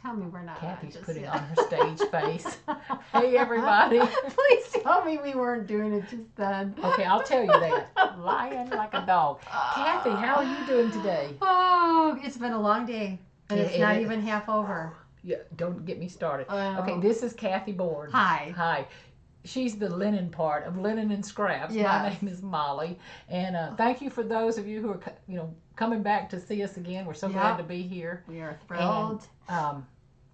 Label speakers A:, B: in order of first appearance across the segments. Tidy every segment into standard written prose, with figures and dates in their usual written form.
A: Tell me we're not.
B: Kathy's putting on her stage face. Hey, everybody.
A: Please tell me we weren't doing it just then.
B: Okay, I'll tell you that. Lying like a dog. Kathy, how are you doing today?
A: Oh, it's been a long day. And it's not even half over.
B: Yeah, don't get me started. Okay, this is Kathy Board.
A: Hi.
B: Hi. She's the linen part of Linen and Scraps.
A: Yes.
B: My name is Molly, and thank you for those of you who are, coming back to see us again. We're so glad to be here.
A: We are thrilled.
B: And,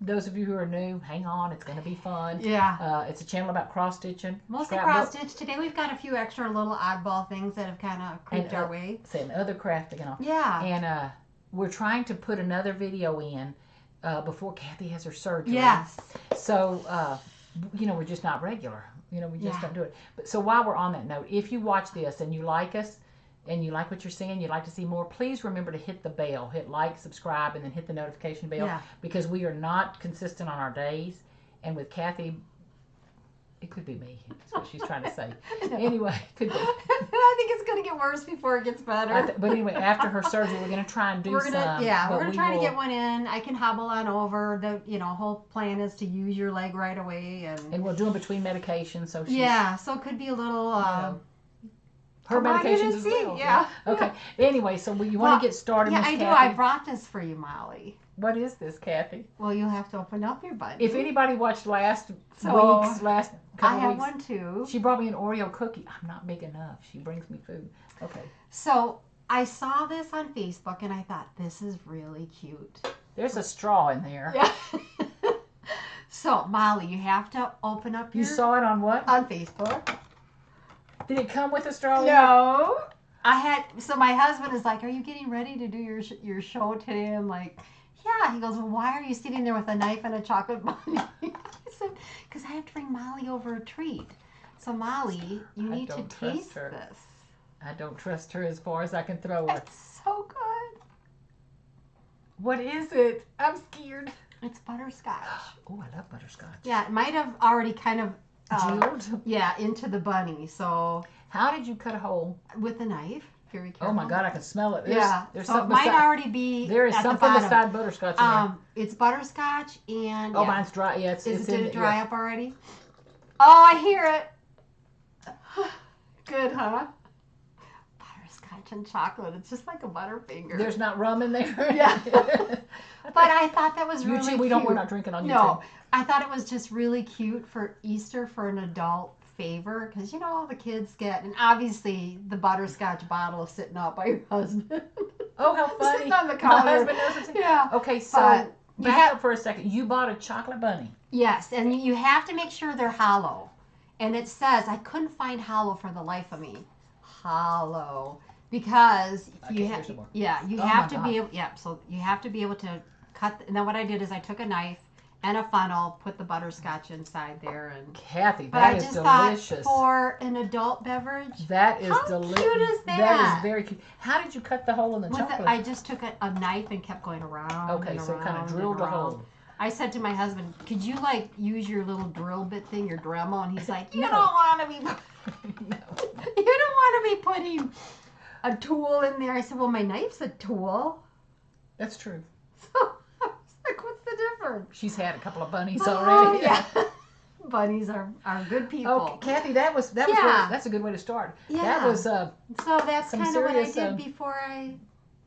B: those of you who are new, hang on. It's going to be fun.
A: Yeah.
B: It's a channel about cross stitching.
A: Mostly cross stitch. Today we've got a few extra little oddball things that have kind of creeped our way.
B: And other crafting and all.
A: Yeah.
B: And we're trying to put another video in before Kathy has her surgery.
A: Yes.
B: So, we're just not regular. We just don't do it. But so while we're on that note, if you watch this and you like us and you like what you're seeing, you'd like to see more, please remember to hit the bell. Hit like, subscribe, and then hit the notification bell.
A: Yeah.
B: Because we are not consistent on our days. And with Kathy, it could be me. That's what she's trying to say. Anyway, it could be.
A: I think it's going to get worse before it gets better.
B: But anyway, after her surgery, we're going to try and do some.
A: Yeah, we're going to try to get one in. I can hobble on over. The whole plan is to use your leg right away. And
B: we'll do them between medications. So
A: so it could be a little...
B: her medications as well.
A: Yeah.
B: Okay. Anyway, so you want to get started,
A: Yeah,
B: Miss
A: I
B: Kathy?
A: do. I brought this for you, Molly.
B: What is this, Kathy?
A: Well, you'll have to open up your bunny.
B: If anybody watched last
A: So,
B: last couple
A: I have
B: weeks,
A: one too.
B: she brought me an Oreo cookie. I'm not big enough. She brings me food. Okay.
A: So I saw this on Facebook and I thought, this is really cute.
B: There's a straw in there.
A: Yeah. So, Molly, you have to open up your...
B: You saw it on what?
A: On Facebook.
B: Did it come with a straw?
A: No. So my husband is like, are you getting ready to do your show today? I'm like, yeah. He goes, well, why are you sitting there with a knife and a chocolate bunny? I said, because I have to bring Molly over a treat. So, Molly, you need to taste this.
B: I don't trust her as far as I can throw her.
A: It's so good.
B: What is it? I'm scared.
A: It's butterscotch.
B: Oh, I love butterscotch.
A: Yeah, it might have already kind of...
B: Jilled?
A: Yeah, into the bunny. So...
B: How did you cut a hole?
A: With a knife. Very careful.
B: Oh my God, I can smell it.
A: There's so it might already be.
B: There is something beside butterscotch in there.
A: It's butterscotch and.
B: Oh, mine's dry. Yeah,
A: did it dry up already? Oh, I hear it. Good, huh? Butterscotch and chocolate. It's just like a Butterfinger.
B: There's not rum in there.
A: Yeah. But I thought that was really cute.
B: We're not drinking on YouTube.
A: No, I thought it was just really cute for Easter for an adult favor, because all the kids get, and obviously the butterscotch bottle is sitting out by your husband.
B: Oh, how funny.
A: Sitting on the counter.
B: My husband knows it's
A: Yeah.
B: Okay, so back up for a second. You bought a chocolate bunny.
A: Yes, and you have to make sure they're hollow. And it says, I couldn't find hollow for the life of me. Hollow. Because you have to be able, so you have to be able to cut, and then what I did is I took a knife and a funnel, put the butterscotch inside there, and
B: Kathy,
A: but
B: that
A: I
B: is
A: just
B: delicious.
A: Thought for an adult beverage,
B: that is delicious.
A: How cute is that?
B: That is very cute. How did you cut the hole in the chocolate?
A: I just took a knife and kept going around.
B: Okay,
A: and
B: so
A: around
B: kind of drilled a hole.
A: I said to my husband, "Could you use your little drill bit thing, your Dremel?" And he's like, "You don't want to be, you don't want to be putting a tool in there." I said, "Well, my knife's a tool."
B: That's true.
A: So like, what's the difference?
B: She's had a couple of bunnies already.
A: Yeah. Bunnies are good people.
B: Okay, Kathy, that's a good way to start.
A: Yeah.
B: That was
A: so that's kind of what I did before I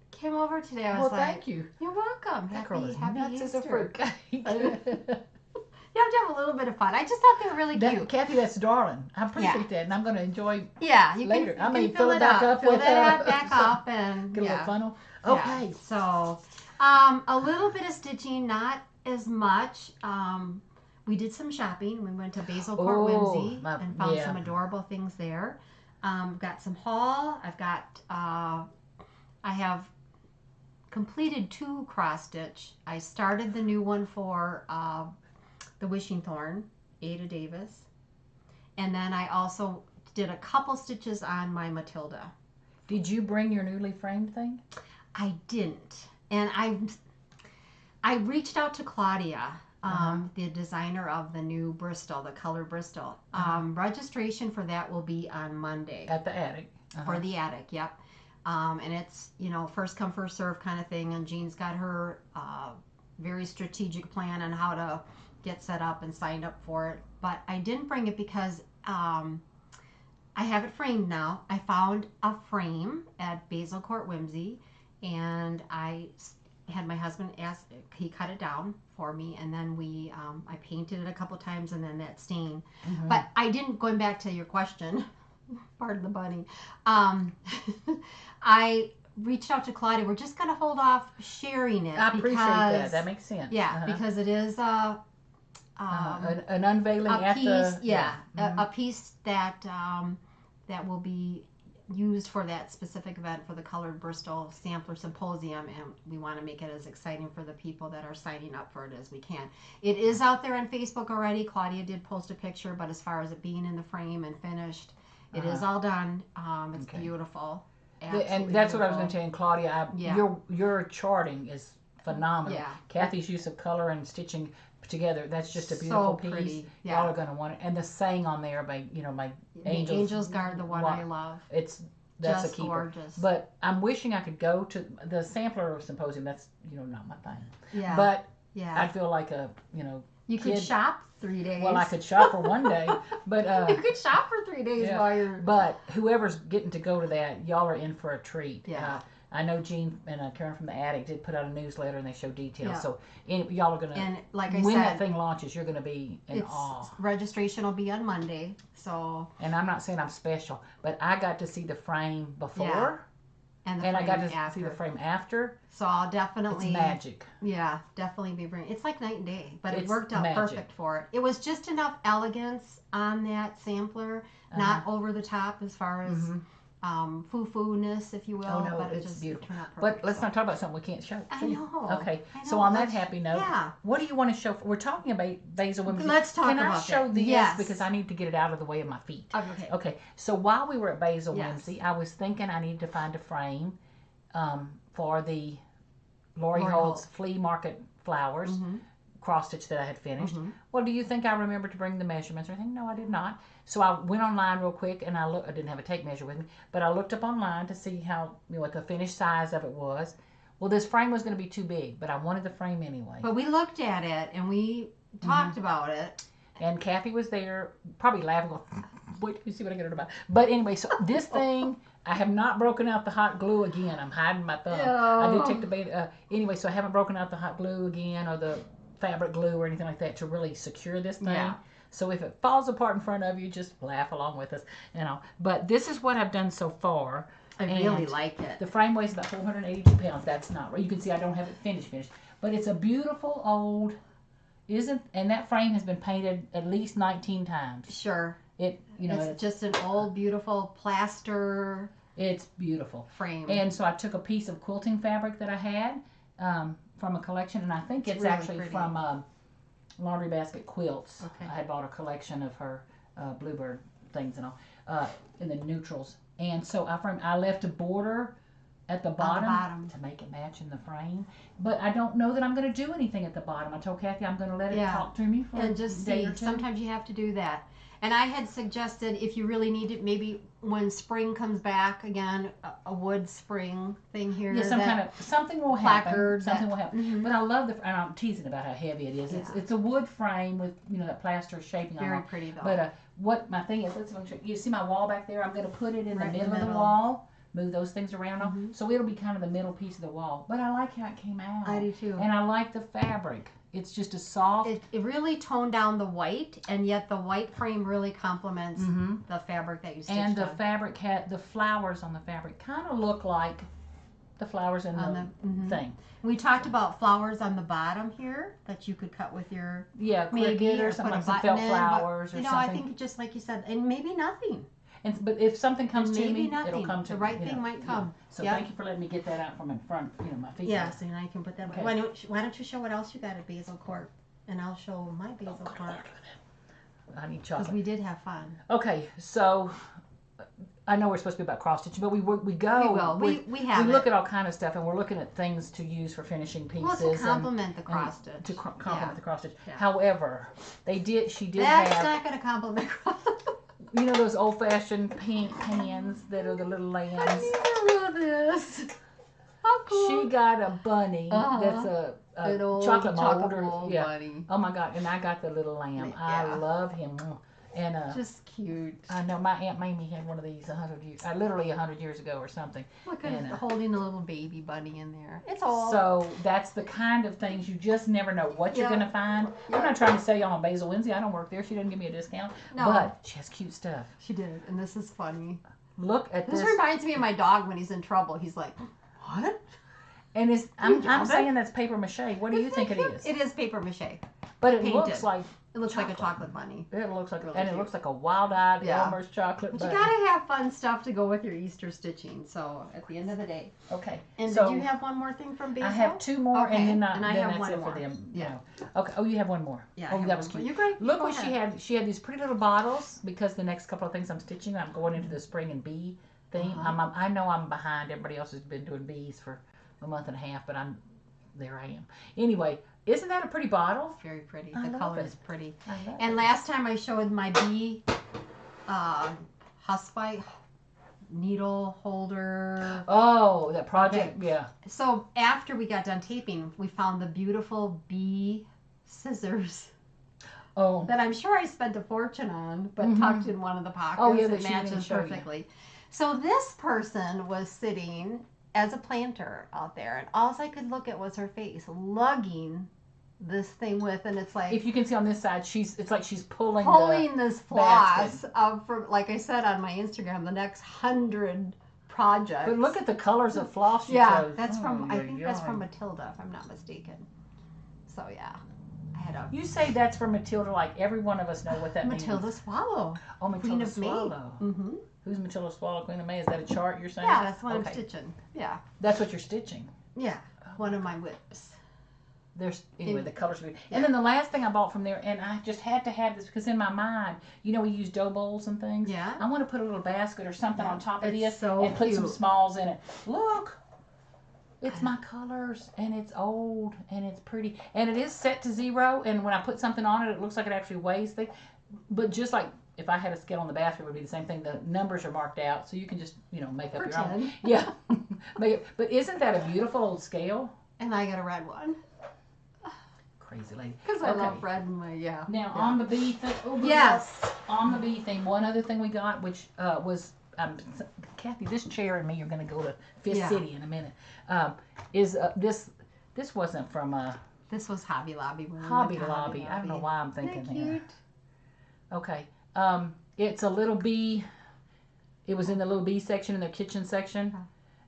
A: came over today. I was like,
B: thank you.
A: You're welcome.
B: That girl is
A: happy
B: nuts
A: Easter.
B: as a fruitcake.
A: You have to have a little bit of fun. I just thought they were really cute.
B: Kathy, that's darling. I appreciate that, and I'm going to enjoy.
A: Yeah, you
B: later.
A: Can,
B: I may
A: can
B: fill it back up
A: fill
B: with
A: that back up and
B: get a little funnel. Okay.
A: Yeah. So, a little bit of stitching, not as much. We did some shopping. We went to Basil Court Whimsy and found some adorable things there. Got some haul. I've got. I have completed 2 cross stitch. I started the new one for the Wishing Thorn, Ada Davis, and then I also did a couple stitches on my Matilda.
B: Did you bring your newly framed thing?
A: I didn't, and I reached out to Claudia, the designer of the new Bristol, the color Bristol. Registration for that will be on Monday.
B: At the attic.
A: For the attic, yep. And it's, first come, first serve kind of thing. And Jean's got her very strategic plan on how to get set up and signed up for it. But I didn't bring it because I have it framed now. I found a frame at Basil Court Whimsy, and I had my husband he cut it down for me, and then I painted it a couple times, and then that stain. But I didn't, going back to your question, pardon the bunny, I reached out to Claudia. We're just going to hold off sharing it.
B: I appreciate that. That makes sense.
A: Yeah, because it is
B: an unveiling
A: a piece,
B: the
A: a piece that that will be used for that specific event, for the Colored Bristol Sampler Symposium, and we want to make it as exciting for the people that are signing up for it as we can. It is out there on Facebook already. Claudia did post a picture, but as far as it being in the frame and finished, it is all done. It's beautiful.
B: And that's what I was going to tell you, Claudia. Your charting is phenomenal.
A: Yeah.
B: Kathy's use of color and stitching together, that's just a beautiful piece.
A: Pretty. Yeah.
B: Y'all are going to want it. And the saying on there by my Angel's
A: Guard, the one I love.
B: That's
A: just
B: a keeper.
A: Gorgeous.
B: But I'm wishing I could go to the sampler symposium. That's not my thing.
A: Yeah.
B: But I feel like
A: you could shop 3 days.
B: Well, I could shop for one day, but
A: you could shop for 3 days while you're.
B: But whoever's getting to go to that, y'all are in for a treat.
A: Yeah.
B: I know Jean and Karen from the Attic did put out a newsletter, and they show details. Yeah. So y'all are gonna. And like when that thing launches, you're gonna be in awe.
A: Registration will be on Monday. So.
B: And I'm not saying I'm special, but I got to see the frame before.
A: Yeah. And
B: I got to see the frame after.
A: So I'll definitely.
B: It's magic.
A: Yeah, definitely be bringing. It's like night and day, but it worked out perfect for it. It was just enough elegance on that sampler, not over the top as far as foo-foo-ness, if you will.
B: Oh no,
A: but
B: it's
A: just
B: beautiful.
A: But
B: let's not talk about something we can't show.
A: I know.
B: Okay,
A: I know.
B: So on that happy note, what do you want to show? We're talking about Basil Whimsy.
A: Let's talk about
B: that. Can I show this?
A: Yes.
B: Because I need to get it out of the way of my feet.
A: Okay.
B: Okay. So while we were at Basil Whimsy, I was thinking I needed to find a frame for the Lori Holt's Flea Market Flowers cross stitch that I had finished. Well, do you think I remembered to bring the measurements or anything? No, I did not. So I went online real quick, and I didn't have a tape measure with me, but I looked up online to see how what the finished size of it was. Well, this frame was going to be too big, but I wanted the frame anyway.
A: But we looked at it and we talked about it.
B: And Kathy was there, probably laughing, going, wait till you see what I get her about. But anyway, so this thing, I have not broken out the hot glue again. I'm hiding my thumb. I did take the bait. Anyway, so I haven't broken out the hot glue again or the fabric glue or anything like that to really secure this thing. Yeah. So if it falls apart in front of you, just laugh along with us, But this is what I've done so far.
A: I really like it.
B: The frame weighs about 482 pounds. That's not right. You can see I don't have it finished. But it's a beautiful old, and that frame has been painted at least 19 times.
A: Sure.
B: It's
A: just an old, beautiful plaster.
B: It's beautiful.
A: Frame.
B: And so I took a piece of quilting fabric that I had from a collection, and I think it's really actually pretty. From Laundry Basket Quilts. Okay. I had bought a collection of her bluebird things and all in the neutrals. And so I left a border at the bottom to make it match in the frame. But I don't know that I'm going to do anything at the bottom. I told Kathy I'm going to let it talk to me for a day or two.
A: Sometimes you have to do that. And I had suggested if you really need it, maybe when spring comes back again, a wood spring thing here.
B: Yeah, something will happen. Something will happen. But I love and I'm teasing about how heavy it is. Yeah. It's a wood frame with that plaster shaping on it.
A: Very pretty though.
B: But what my thing is, you see my wall back there? I'm going to put it in the middle of the wall. Move those things around. So it'll be kind of the middle piece of the wall. But I like how it came out.
A: I do too.
B: And I like the fabric. It's just a soft.
A: It really toned down the white, and yet the white frame really complements the fabric that you stitched
B: And the fabric the flowers on the fabric kind of look like the flowers in the thing.
A: We talked about flowers on the bottom here that you could cut with your
B: maybe or something like some felt flowers or something.
A: I think just like you said, and maybe nothing.
B: But if something comes to me,
A: nothing.
B: It'll come to
A: me. The right thing might come.
B: Yeah. So thank you for letting me get that out from in front, my feet.
A: Yeah, so now you can put that. Okay. Why don't you show what else you got at Basil Court, and I'll show my Basil Court.
B: I need chocolate.
A: Because we did have fun.
B: Okay, so I know we're supposed to be about cross stitching, but we go.
A: We will. We
B: look at all kind of stuff, and we're looking at things to use for finishing pieces.
A: Well, to complement the cross stitch.
B: To complement the cross stitch. Yeah. However, she did
A: That's
B: have.
A: Not going to complement cross.
B: You know those old-fashioned pans that are the little lambs?
A: I need to do this. How cool.
B: She got a bunny that's
A: an old
B: chocolate
A: mold
B: yeah.
A: bunny.
B: Oh my God! And I got the little lamb.
A: Yeah.
B: I love him. And
A: just cute.
B: I know my Aunt Mamie had one of these 100 years, literally 100 years ago or something.
A: Look at holding a little baby bunny in there. It's all.
B: So that's the kind of things you just never know what you're gonna find. I'm not trying to sell y'all on Basil Wednesday. I don't work there. She didn't give me a discount. No. But she has cute stuff.
A: She did, and this is funny.
B: Look at this.
A: This reminds me of my dog when he's in trouble. He's like, what?
B: And I'm saying that's paper mache. What do you think it is?
A: It is paper mache.
B: But it looks like.
A: It looks like a chocolate bunny.
B: It looks like, it looks like a wild-eyed Elmer's chocolate bunny.
A: But you gotta have fun stuff to go with your Easter stitching. So at the end of the day.
B: Okay.
A: And did you have one more thing from Basil?
B: I have two more,
A: okay.
B: and then
A: I have
B: that's
A: one
B: it
A: more.
B: for them.
A: Yeah.
B: You know. Okay. Oh, you have one more.
A: Yeah.
B: Oh, that was cute. Look what she had. She had these pretty little bottles because the next couple of things I'm stitching, I'm going into the spring and bee theme. I know I'm behind. Everybody else has been doing bees for a month and a half, but there I am. Anyway. Isn't that a pretty bottle?
A: It's very pretty. The color is pretty.
B: And
A: last time I showed my bee Husky needle holder.
B: Oh, that project, yeah.
A: So after we got done taping, we found the beautiful bee scissors.
B: Oh.
A: That I'm sure I spent a fortune on, but tucked in one of the pockets.
B: Oh, yeah,
A: it matches perfectly. So this person was sitting as a planter out there, and all I could look at was her face lugging this thing with, and it's like,
B: if you can see on this side, it's like she's pulling
A: this floss up from, like I said on my Instagram, the next 100 projects.
B: But look at the colors of floss you chose.
A: That's from I think that's from Matilda, if I'm not mistaken. So yeah, I had a.
B: You say that's from Matilda, like every one of us know what that means.
A: Matilda Swallow.
B: Oh, Matilda Swallow.
A: Mm-hmm.
B: Who's Matilda Swallow, Queen of May? Is that a chart you're saying?
A: Yeah, that's what I'm stitching. Yeah.
B: That's what you're stitching?
A: Yeah. One of my WIPS.
B: Anyway, the colors are good. And then the last thing I bought from there, and I just had to have this because in my mind, you know, we use dough bowls and things.
A: Yeah.
B: I want to put a little basket or something on top of this
A: and
B: put some smalls in it. Look. It's my colors, and it's old, and it's pretty. And it is set to 0, and when I put something on it, it looks like it actually weighs things. But just like if I had a scale on the basket, it would be the same thing. The numbers are marked out, so you can just, make up your own. Yeah. But isn't that a beautiful old scale?
A: And I got a red one.
B: Crazy lady.
A: Because I love red in my,
B: Now, on the bee thing. Oh, on the bee thing, one other thing we got, which was, Kathy, this chair and me are going to go to Fifth City in a minute, is this wasn't from...
A: this was Hobby Lobby.
B: Hobby Lobby. I don't know why I'm thinking that.
A: Cute.
B: Okay. It's a little bee. It was in the little bee section, in their kitchen section.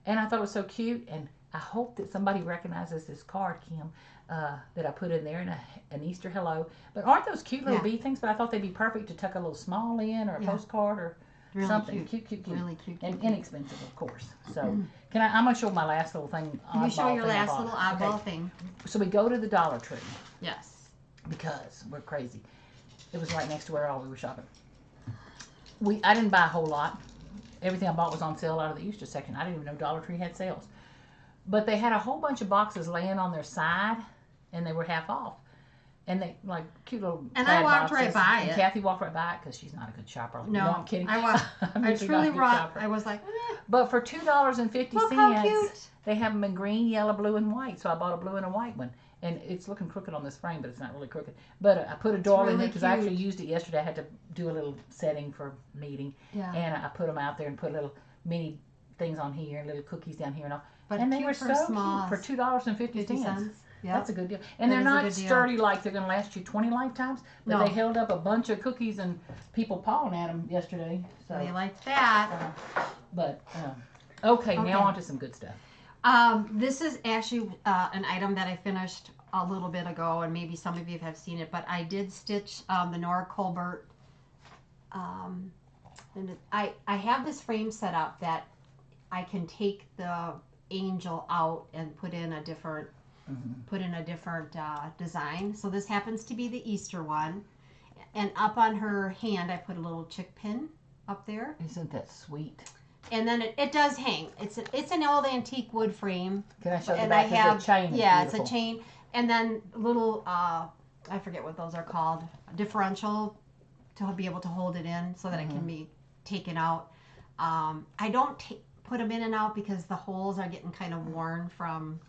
B: And I thought it was so cute. And I hope that somebody recognizes this card, Kim, that I put in there, and an Easter hello. But aren't those cute little bee things? But I thought they'd be perfect to tuck a little small in, or a postcard, or something. Cute.
A: Really cute.
B: And inexpensive, of course. So, I'm going to show my last little thing.
A: You show your last little oddball thing.
B: So we go to the Dollar Tree.
A: Yes.
B: Because we're crazy. It was right next to where we were shopping. I didn't buy a whole lot. Everything I bought was on sale out of the Easter section. I didn't even know Dollar Tree had sales. But they had a whole bunch of boxes laying on their side, and they were half off. And they, like, cute little
A: I walked right by it.
B: Kathy walked right by it because she's not a good shopper.
A: No,
B: I'm kidding.
A: I truly walked. I was like,
B: But for $2.50,
A: look how cute.
B: They have them in green, yellow, blue, and white. So I bought a blue and a white one. And it's looking crooked on this frame, but it's not really crooked. But I put a doll in it because I actually used it yesterday. I had to do a little setting for meeting. Yeah. And I put them out there and put little mini things on here and little cookies down here and all. But and they were so cute for $2.50. Yeah. That's a good deal. And they're not sturdy like they're going to last you 20 lifetimes. But they held up a bunch of cookies and people pawing at them yesterday. So
A: they like that.
B: Okay, now on to some good stuff.
A: This is actually an item that I finished a little bit ago, and maybe some of you have seen it, but I did stitch the Nora Colbert. And I have this frame set up that I can take the angel out and put in a different design. So this happens to be the Easter one, and up on her hand I put a little chick pin up there.
B: Isn't that sweet?
A: And then it does hang. It's an old antique wood frame.
B: Can I show the back? It's a chain.
A: Yeah, it's a chain. And then little, I forget what those are called, differential to be able to hold it in so that it can be taken out. I don't put them in and out because the holes are getting kind of worn from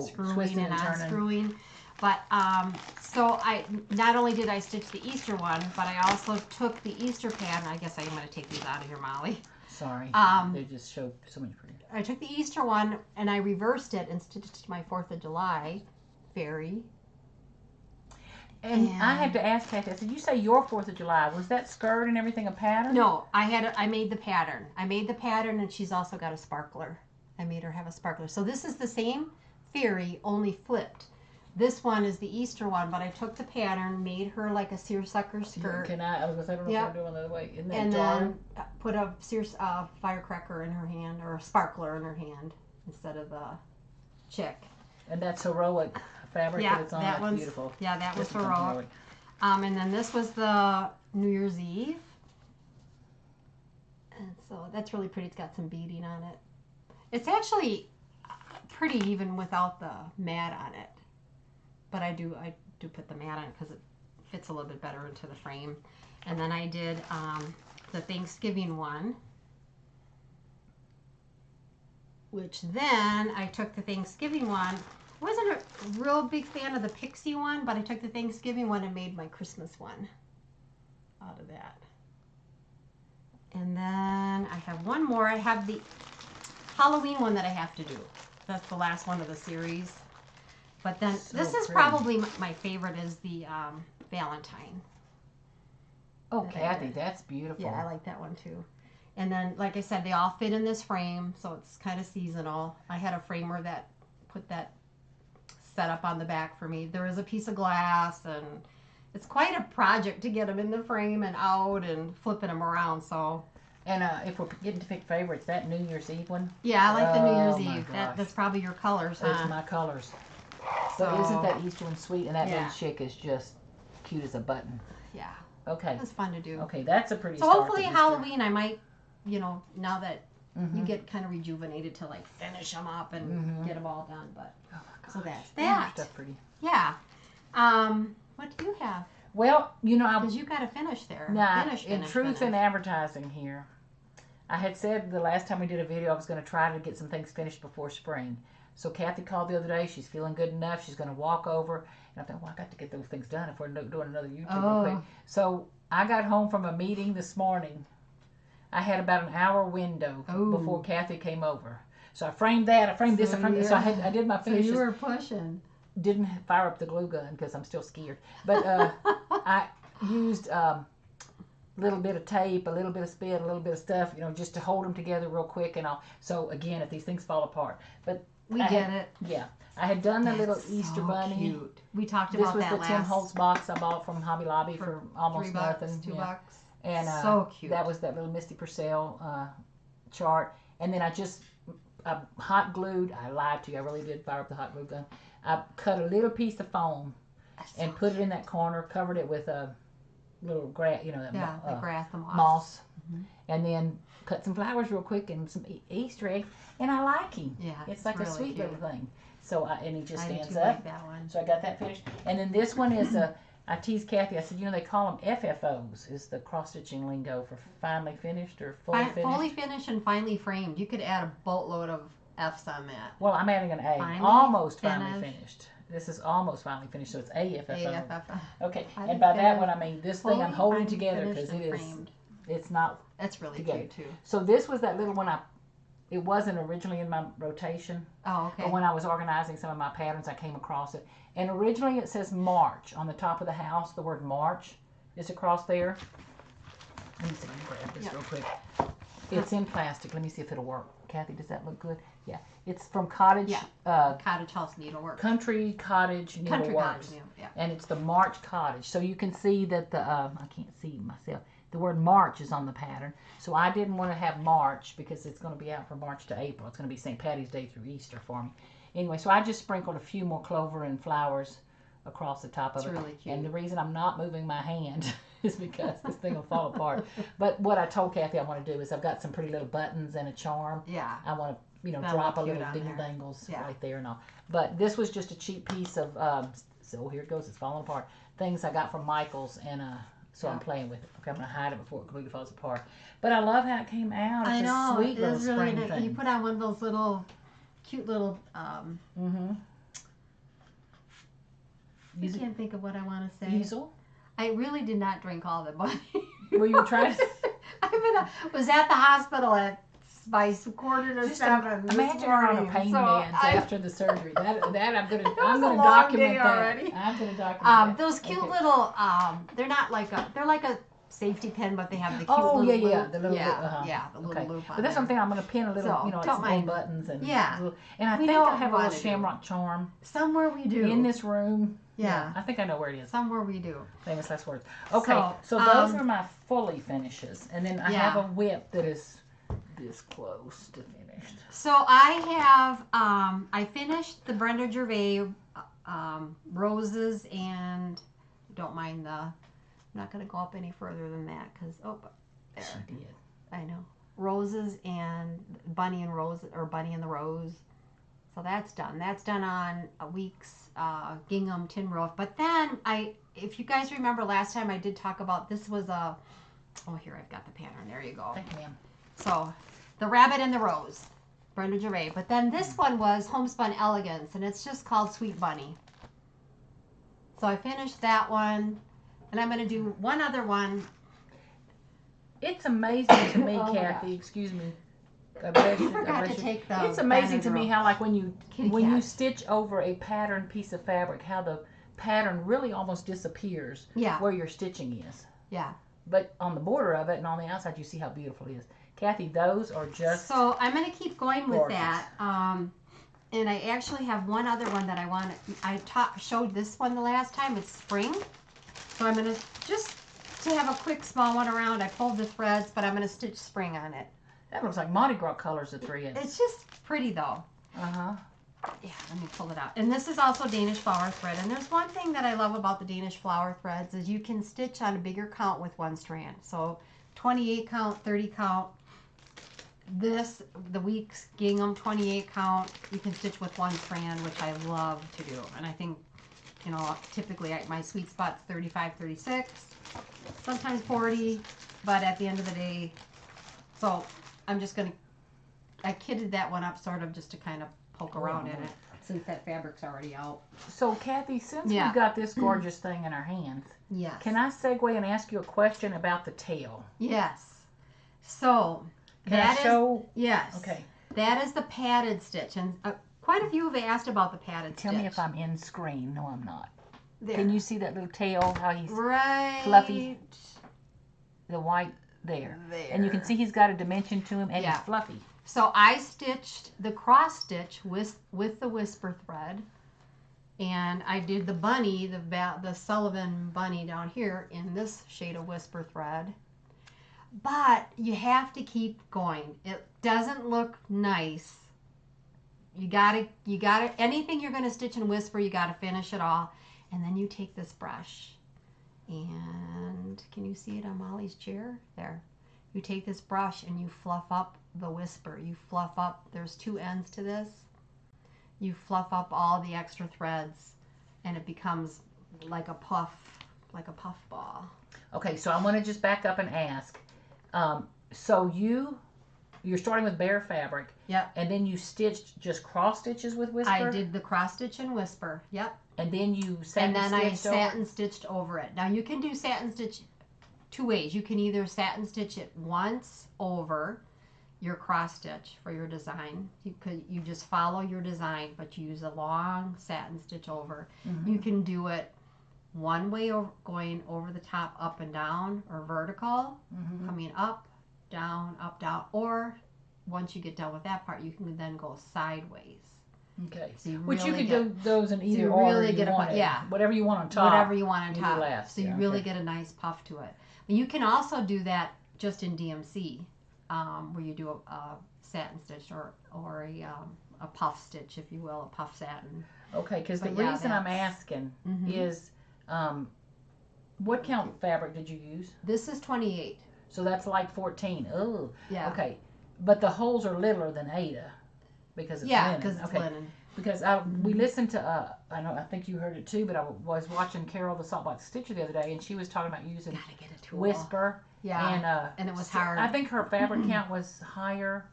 B: screwing
A: and unscrewing. But so I not only did I stitch the Easter one, but I also took the Easter pattern. I guess I'm going to take these out of here, Molly.
B: Sorry, they just show so much pretty.
A: I took the Easter one and I reversed it and stitched my 4th of July fairy.
B: And I have to ask Kathy, I said, you say your 4th of July, was that skirt and everything a pattern?
A: No, I made the pattern. I made the pattern, and she's also got a sparkler. I made her have a sparkler. So this is the same fairy, only flipped. This one is the Easter one, but I took the pattern, made her like a seersucker skirt.
B: Can I was going to say, I don't know if I'm doing the other way. Isn't that
A: and
B: jarring?
A: Then put a firecracker in her hand, or a sparkler in her hand, instead of the chick.
B: And that's heroic fabric that it's on.
A: That one's
B: beautiful.
A: Yeah, that was heroic. And then this was the New Year's Eve. And so that's really pretty. It's got some beading on it. It's actually pretty even without the mat on it. But I do put the mat on it because it fits a little bit better into the frame. And then I did the Thanksgiving one. Which then I took the Thanksgiving one. I wasn't a real big fan of the pixie one, but I took the Thanksgiving one and made my Christmas one out of that. And then I have one more. I have the Halloween one that I have to do. That's the last one of the series. But then this is probably my favorite is the Valentine.
B: Oh, Kathy, that's beautiful.
A: Yeah, I like that one too. And then, like I said, they all fit in this frame, so it's kind of seasonal. I had a framer that put that set up on the back for me. There is a piece of glass, and it's quite a project to get them in the frame and out and flipping them around. So.
B: And if we're getting to pick favorites, that New Year's Eve one.
A: Yeah, I like the New Year's Eve. That's probably your colors, huh?
B: Those are my colors. So isn't that Easter one sweet? And that little chick is just cute as a button.
A: Yeah.
B: Okay.
A: It was fun to do.
B: Okay, that's a pretty.
A: So hopefully Halloween I might, now that you get kind of rejuvenated to like finish them up and get them all done. But so that's that.
B: Stuff pretty.
A: Yeah. What do you have?
B: Well,
A: because you got to finish there.
B: Now, in truth and advertising here, I had said the last time we did a video I was going to try to get some things finished before spring. So Kathy called the other day. She's feeling good enough. She's going to walk over. And I thought, well, I got to get those things done if we're doing another YouTube real quick. So I got home from a meeting this morning. I had about an hour window before Kathy came over. So I framed that. I framed this. I framed this. So I did my finishes.
A: So you were pushing.
B: Didn't fire up the glue gun because I'm still scared. But I used a little bit of tape, a little bit of spit, a little bit of stuff, just to hold them together real quick and all. So again, if these things fall apart, but
A: we get it.
B: Yeah, I had done the little Easter bunny.
A: Cute. We talked about that last.
B: This was the Tim Holtz box I bought from Hobby Lobby for almost
A: $3,
B: nothing.
A: $2.
B: And
A: so cute.
B: That was that little Misty Pursel chart. And then I just hot glued. I lied to you. I really did fire up the hot glue gun. I cut a little piece of foam and put it in that corner. Covered it with a little grass, the
A: grass, the
B: moss. And then cut some flowers real quick and some Easter eggs. And I like him.
A: Yeah,
B: it's like
A: really
B: a sweet
A: cute.
B: little thing. So and he just stands
A: I
B: up.
A: Like that one.
B: So I got that finished. And then this one is I teased Kathy. I said, they call them FFOs. Is the cross stitching lingo for finally finished or fully finished?
A: Fully finished and finally framed. You could add a boatload of F's on that.
B: Well, I'm adding an A. Almost finally finished. This is almost finally finished, so it's AFFO. Okay, and by that one I mean this thing I'm holding together because it's not.
A: That's really
B: together.
A: Cute too.
B: So this was that little one it wasn't originally in my rotation.
A: Oh, okay.
B: But when I was organizing some of my patterns, I came across it. And originally it says March on the top of the house. The word March is across there. Let me see. Let me grab this real quick. It's in plastic. Let me see if it'll work. Kathy, does that look good? Yeah. It's from Cottage.
A: Cottage House Needleworks.
B: Country Cottage Needleworks.
A: Yeah.
B: And it's the March Cottage. So you can see that I can't see myself. The word March is on the pattern. So I didn't want to have March because it's going to be out from March to April. It's going to be St. Patty's Day through Easter for me. Anyway, so I just sprinkled a few more clover and flowers across the top of it.
A: It's really cute.
B: And the reason I'm not moving my hand is because this thing will fall apart. But what I told Kathy I want to do is I've got some pretty little buttons and a charm.
A: Yeah.
B: I want to, drop a little dingle-dangles right there and all. But this was just a cheap piece of, so here it goes, it's falling apart. Things I got from Michael's and So I'm playing with it. Okay, I'm going to hide it before it completely falls apart. But I love how it came out. It's
A: I know.
B: a sweet little
A: is really
B: spring thing.
A: You put on one of those little, cute little, I can't think of what I want to say.
B: Easel?
A: I really did not drink all of it, Bunny.
B: Were you trying to?
A: was at the hospital by 6:45.
B: Imagine her on a pain meds after the surgery. That I'm gonna document that.
A: Already.
B: I'm gonna document that.
A: Those cute little they're not like they're like a safety pin, but they have the cute little loop.
B: The little
A: the little loop on
B: But that's something I'm gonna pin a little, like some little buttons and and I think I have a little shamrock charm.
A: Somewhere we do.
B: In this room.
A: Yeah.
B: I think I know where it is.
A: Somewhere we do.
B: Famous last words. Okay, so those are my fully finishes. And then I have a whip that is this close to finished.
A: So I have, I finished the Brenda Gervais roses, and don't mind I'm not going to go up any further than that because, there.
B: She did.
A: I know. Roses and Bunny and Rose, or Bunny and the Rose. So that's done. That's done on a week's gingham tin roof. But then if you guys remember last time I did talk about, this was here I've got the pattern. There you go.
B: Thank you, ma'am.
A: So the Rabbit and the Rose, Brenda Gervais. But then this one was Homespun Elegance, and it's just called Sweet Bunny. So I finished that one, and I'm going to do one other one.
B: It's amazing to me, Kathy. Excuse me. It's amazing to me how, like, when you stitch over a patterned piece of fabric, how the pattern really almost disappears where your stitching is.
A: Yeah.
B: But on the border of it and on the outside, you see how beautiful it is. Kathy, those are just
A: So I'm going to keep going with
B: gorgeous.
A: that. And I actually have one other one that I want. I showed this one the last time. It's spring. So I'm going to just to have a quick small one around. I pulled the threads, but I'm going to stitch spring on it.
B: That looks like Mardi Gras colors of thread.
A: It's just pretty though.
B: Uh-huh.
A: Yeah, let me pull it out. And this is also Danish flower thread. And there's one thing that I love about the Danish flower threads is you can stitch on a bigger count with one strand. So 28 count, 30 count. The week's gingham 28 count, you can stitch with one strand, which I love to do. And I think, typically my sweet spot's 35, 36, sometimes 40, but at the end of the day, so I'm just going to, I kitted that one up sort of just to kind of poke around in it since that fabric's already out.
B: So Kathy, since we've got this gorgeous thing in our hands, can I segue and ask you a question about the tail?
A: Yes. So
B: Can I show?
A: Yes.
B: Okay.
A: That is the padded stitch, and quite a few have asked about the padded stitch.
B: Tell me if I'm in screen. No, I'm not.
A: There.
B: Can you see that little tail? How he's
A: right
B: fluffy? The white there. And you can see he's got a dimension to him, and he's fluffy.
A: So I stitched the cross stitch with the whisper thread, and I did the bunny, the Sullivan bunny down here in this shade of whisper thread. But you have to keep going. It doesn't look nice. You gotta, anything you're gonna stitch in whisper, you gotta finish it all. And then you take this brush, and can you see it on Molly's chair? There. You take this brush and you fluff up the whisper. You fluff up, there's two ends to this. You fluff up all the extra threads, and it becomes like a puff ball.
B: Okay, so I want to just back up and ask. So you're starting with bare fabric.
A: Yep.
B: And then you stitched just cross stitches with whisper?
A: I did the cross stitch and whisper. Yep.
B: And then you satin
A: stitched over it. Now you can do satin stitch two ways. You can either satin stitch it once over your cross stitch for your design. You just follow your design, but you use a long satin stitch over. Mm-hmm. You can do it one way, going over the top, up and down, or vertical, coming up, down, or once you get done with that part, you can then go sideways.
B: Okay.
A: So you
B: Which you can do those in either order you want. Whatever you want on top.
A: Whatever you want on top.
B: Last.
A: So you really get a nice puff to it. But you can also do that just in DMC, where you do a satin stitch or a puff stitch, if you will, a puff satin.
B: Okay, because the reason I'm asking is, what count fabric did you use?
A: This is 28.
B: So that's like 14. Oh.
A: Yeah.
B: Okay. But the holes are littler than Ada because it's linen.
A: Because it's linen.
B: Because we listened to I know, I think you heard it too, but I was watching Carol the Saltbox Stitcher the other day, and she was talking about using
A: Gotta get a tool.
B: Whisper.
A: Yeah, and it was hard.
B: I think her fabric count was higher,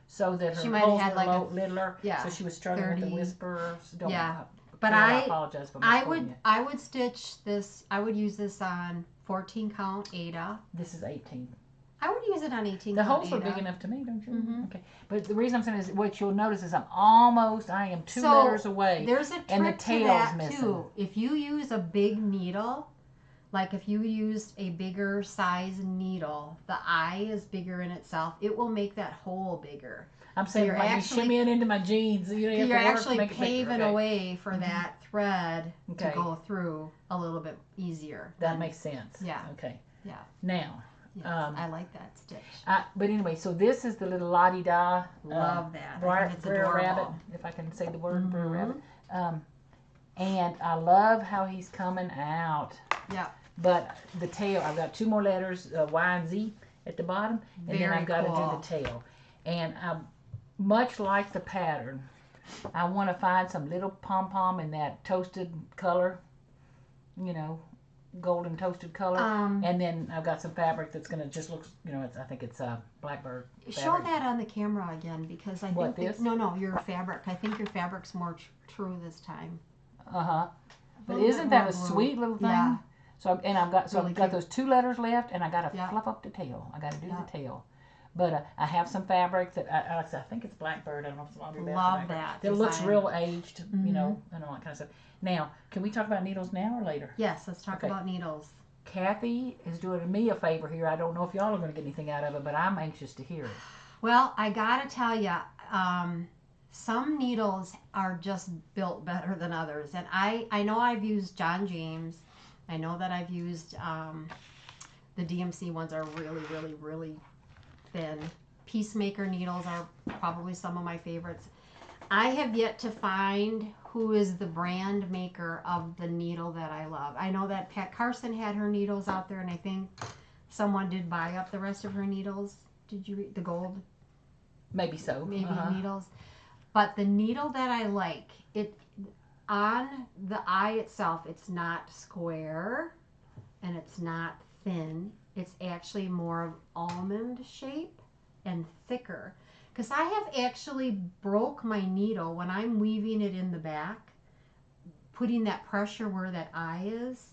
B: so that
A: She
B: her
A: might
B: holes
A: have had
B: were
A: like
B: littler.
A: Yeah,
B: So she was struggling
A: 30.
B: with the Whisper. So
A: But
B: I apologize for
A: I would stitch this. I would use this on 14 count Aida.
B: This is 18.
A: I would use it on 18
B: The
A: count
B: holes are
A: Aida.
B: big enough to me, don't you?
A: Mm-hmm.
B: Okay. But the reason I'm saying is, what you'll notice is I am 2 letters away.
A: There's a trick
B: and the
A: to
B: tail's
A: that
B: missing.
A: too. If you use a big needle, like if you used a bigger size needle, the eye is bigger in itself. It will make that hole bigger.
B: I'm saying,
A: you're
B: like
A: actually
B: shimmying into my jeans. You know,
A: you're actually paving a way for
B: Mhm.
A: that thread
B: Okay.
A: to go through a little bit easier.
B: That makes sense.
A: Yeah.
B: Okay.
A: Yeah.
B: Now.
A: Yes, I like that stitch.
B: But anyway, so this is the little la-di-da.
A: Love that.
B: Briar,
A: I think it's
B: Briar
A: adorable.
B: rabbit, if I can say the word, Briar
A: Mhm.
B: rabbit. And I love how he's coming out.
A: Yeah.
B: But the tail, I've got 2 more letters, Y and Z at the bottom, and then I've got to do the tail. And much like the pattern, I want to find some little pom-pom in that toasted color, you know, golden toasted color. And then I've got some fabric that's going to just look, you know, I think it's blackbird fabric.
A: Show that on the camera again, because I think
B: this?
A: No, your fabric. I think your fabric's more true this time.
B: But isn't that a sweet little thing?
A: Yeah.
B: So I've got
A: Really
B: got
A: cute.
B: those 2 letters left, and I got to fluff up the tail. I got to do the tail. But I have some fabric that I think it's blackbird. I don't know if it's laundry basket.
A: Love that.
B: It looks
A: design.
B: real aged, you know, and all that kind of stuff. Now, can we talk about needles now or later?
A: Yes, let's talk about needles.
B: Kathy is doing me a favor here. I don't know if y'all are going to get anything out of it, but I'm anxious to hear it.
A: Well, I gotta tell you, some needles are just built better than others, and I know I've used John James. I know that I've used the DMC ones are really, really, really thin. Peacemaker needles are probably some of my favorites. I have yet to find who is the brand maker of the needle that I love. I know that Pat Carson had her needles out there, and I think someone did buy up the rest of her needles. Did you read the gold?
B: Maybe so.
A: Maybe needles. But the needle that I like, it on the eye itself, it's not square and it's not thin. It's actually more of almond shape and thicker. Because I have actually broke my needle when I'm weaving it in the back, putting that pressure where that eye is.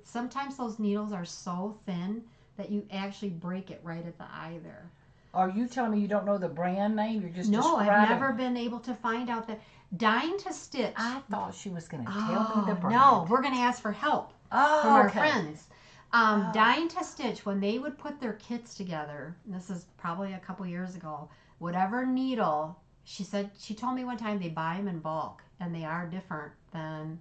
A: Sometimes those needles are so thin that you actually break it right at the eye there.
B: Are you telling me you don't know the brand name? You're just
A: No,
B: describing.
A: I've never been able to find out that. Dying to Stitch.
B: I thought she was going to tell me the brand.
A: No, we're going to ask for help from our friends. Dying to Stitch, when they would put their kits together, and this is probably a couple years ago, whatever needle, she told me one time they buy them in bulk, and they are different than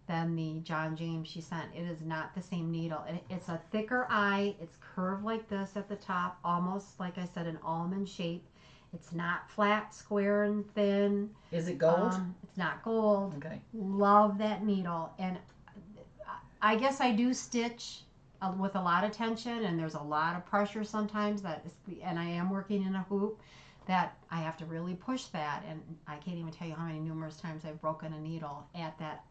A: the John James she sent. It is not the same needle. It's a thicker eye. It's curved like this at the top, almost like I said, an almond shape. It's not flat, square, and thin.
B: Is it gold?
A: It's not gold.
B: Okay.
A: Love that needle. And I guess I do stitch with a lot of tension, and there's a lot of pressure sometimes, and I am working in a hoop, that I have to really push that, and I can't even tell you how many numerous times I've broken a needle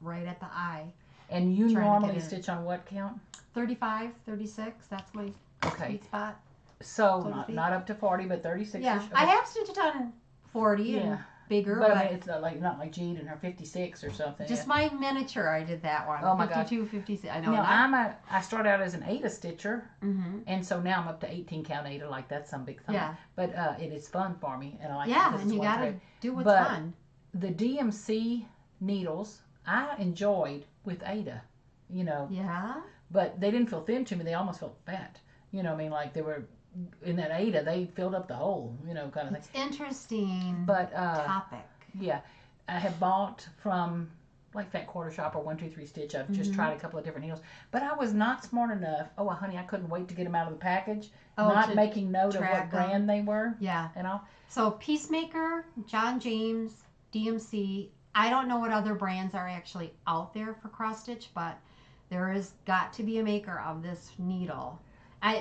A: right at the eye.
B: And you normally stitch on what count?
A: 35, 36, that's my sweet spot.
B: So not up to 40, but 36.
A: Yeah, I have stitched on 40 and bigger,
B: but I mean, it's not like Jean and her 56 or something.
A: Just my miniature, I did that one.
B: Oh my
A: 52, 56. I know.
B: Now I started out as an Aida stitcher, and so now I'm up to 18 count Aida. Like that's some big thing. Yeah. But it is fun for me, and I like.
A: Yeah, and you gotta do what's fun.
B: The DMC needles I enjoyed with Aida, you know.
A: Yeah.
B: But they didn't feel thin to me. They almost felt fat. You know, what I mean, like they were. In that Aida, they filled up the hole, you know, kind of thing.
A: It's interesting.
B: But
A: topic.
B: Yeah, I have bought from like Fat Quarter Shop or 1-2-3 Stitch. I've just tried a couple of different needles, but I was not smart enough. Oh, honey, I couldn't wait to get them out of the package. Not making note of what brand they were.
A: Yeah.
B: And all.
A: So Peacemaker, John James, DMC. I don't know what other brands are actually out there for cross stitch, but there has got to be a maker of this needle.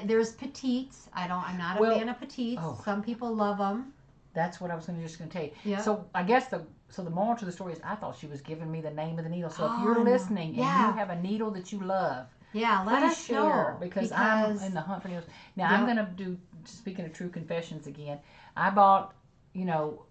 A: There's petites. I'm not a fan of petites. Some people love them.
B: That's what I was just going to tell you.
A: Yeah.
B: So I guess the moral to the story is I thought she was giving me the name of the needle. So if you're
A: no.
B: listening and you have a needle that you love,
A: yeah, let us
B: share
A: know
B: because I'm in the hunt for needles. Now I'm going to do, speaking of true confessions again, I bought, you know,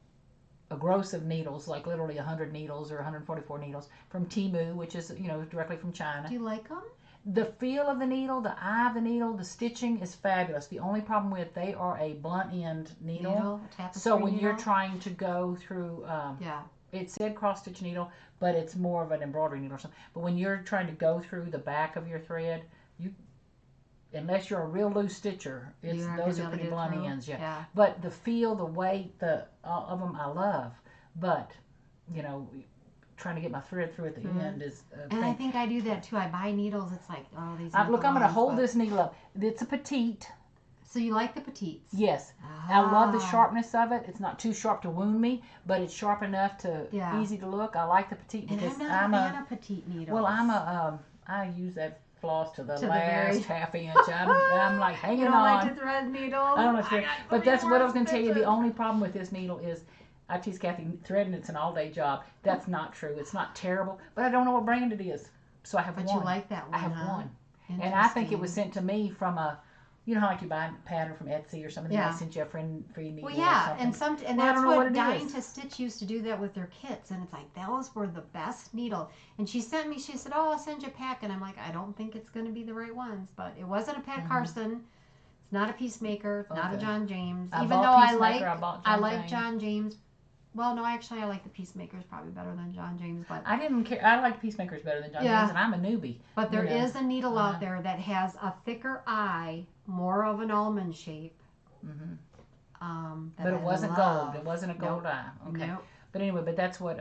B: a gross of needles, like literally 100 needles or 144 needles from Temu, which is, you know, directly from China.
A: Do you like them?
B: The feel of the needle, the eye of the needle, the stitching is fabulous. The only problem with they are a blunt end needle. So when you're trying to go through, it said cross stitch needle, but it's more of an embroidery needle or something. But when you're trying to go through the back of your thread, unless you're a real loose stitcher, those are pretty blunt ends. Yeah. But the feel, the weight, all of them I love. But, you know, trying to get my thread through at the end is
A: and I think I do that too. I buy needles. It's like, oh, these
B: look, I'm going to hold this needle up. It's a petite.
A: So you like the petites?
B: Yes. I love the sharpness of it. It's not too sharp to wound me, but it's sharp enough to easy to look. I like the petite because
A: and I'm not a fan of petite needles.
B: Well, I use that floss to the last half inch. I'm like hanging on.
A: You don't like to thread needles?
B: I don't like to thread. But that's what I was going to tell you. The only problem with this needle is I tease Kathy, threading it's an all-day job. That's not true. It's not terrible, but I don't know what brand it is. So I have one.
A: But you like that one,
B: I have one. And I think it was sent to me from you know how like you buy a pattern from Etsy or something, they sent you a free needle.
A: Well, yeah,
B: or something.
A: and that's what Dying to Stitch used to do that with their kits, and it's like those were the best needle. And she sent me, she said, "Oh, I'll send you a pack," and I'm like, I don't think it's going to be the right ones, but it wasn't a Pat Carson. It's not a Peacemaker. It's not a John James. Even though I like John James. Well, no, actually, I like the Peacemakers probably better than John James, but
B: I didn't care. I like Peacemakers better than John James, and I'm a newbie.
A: But there is a needle out there that has a thicker eye, more of an almond shape.
B: But it wasn't gold. It wasn't a gold eye. Okay.
A: Nope.
B: But anyway, that's what.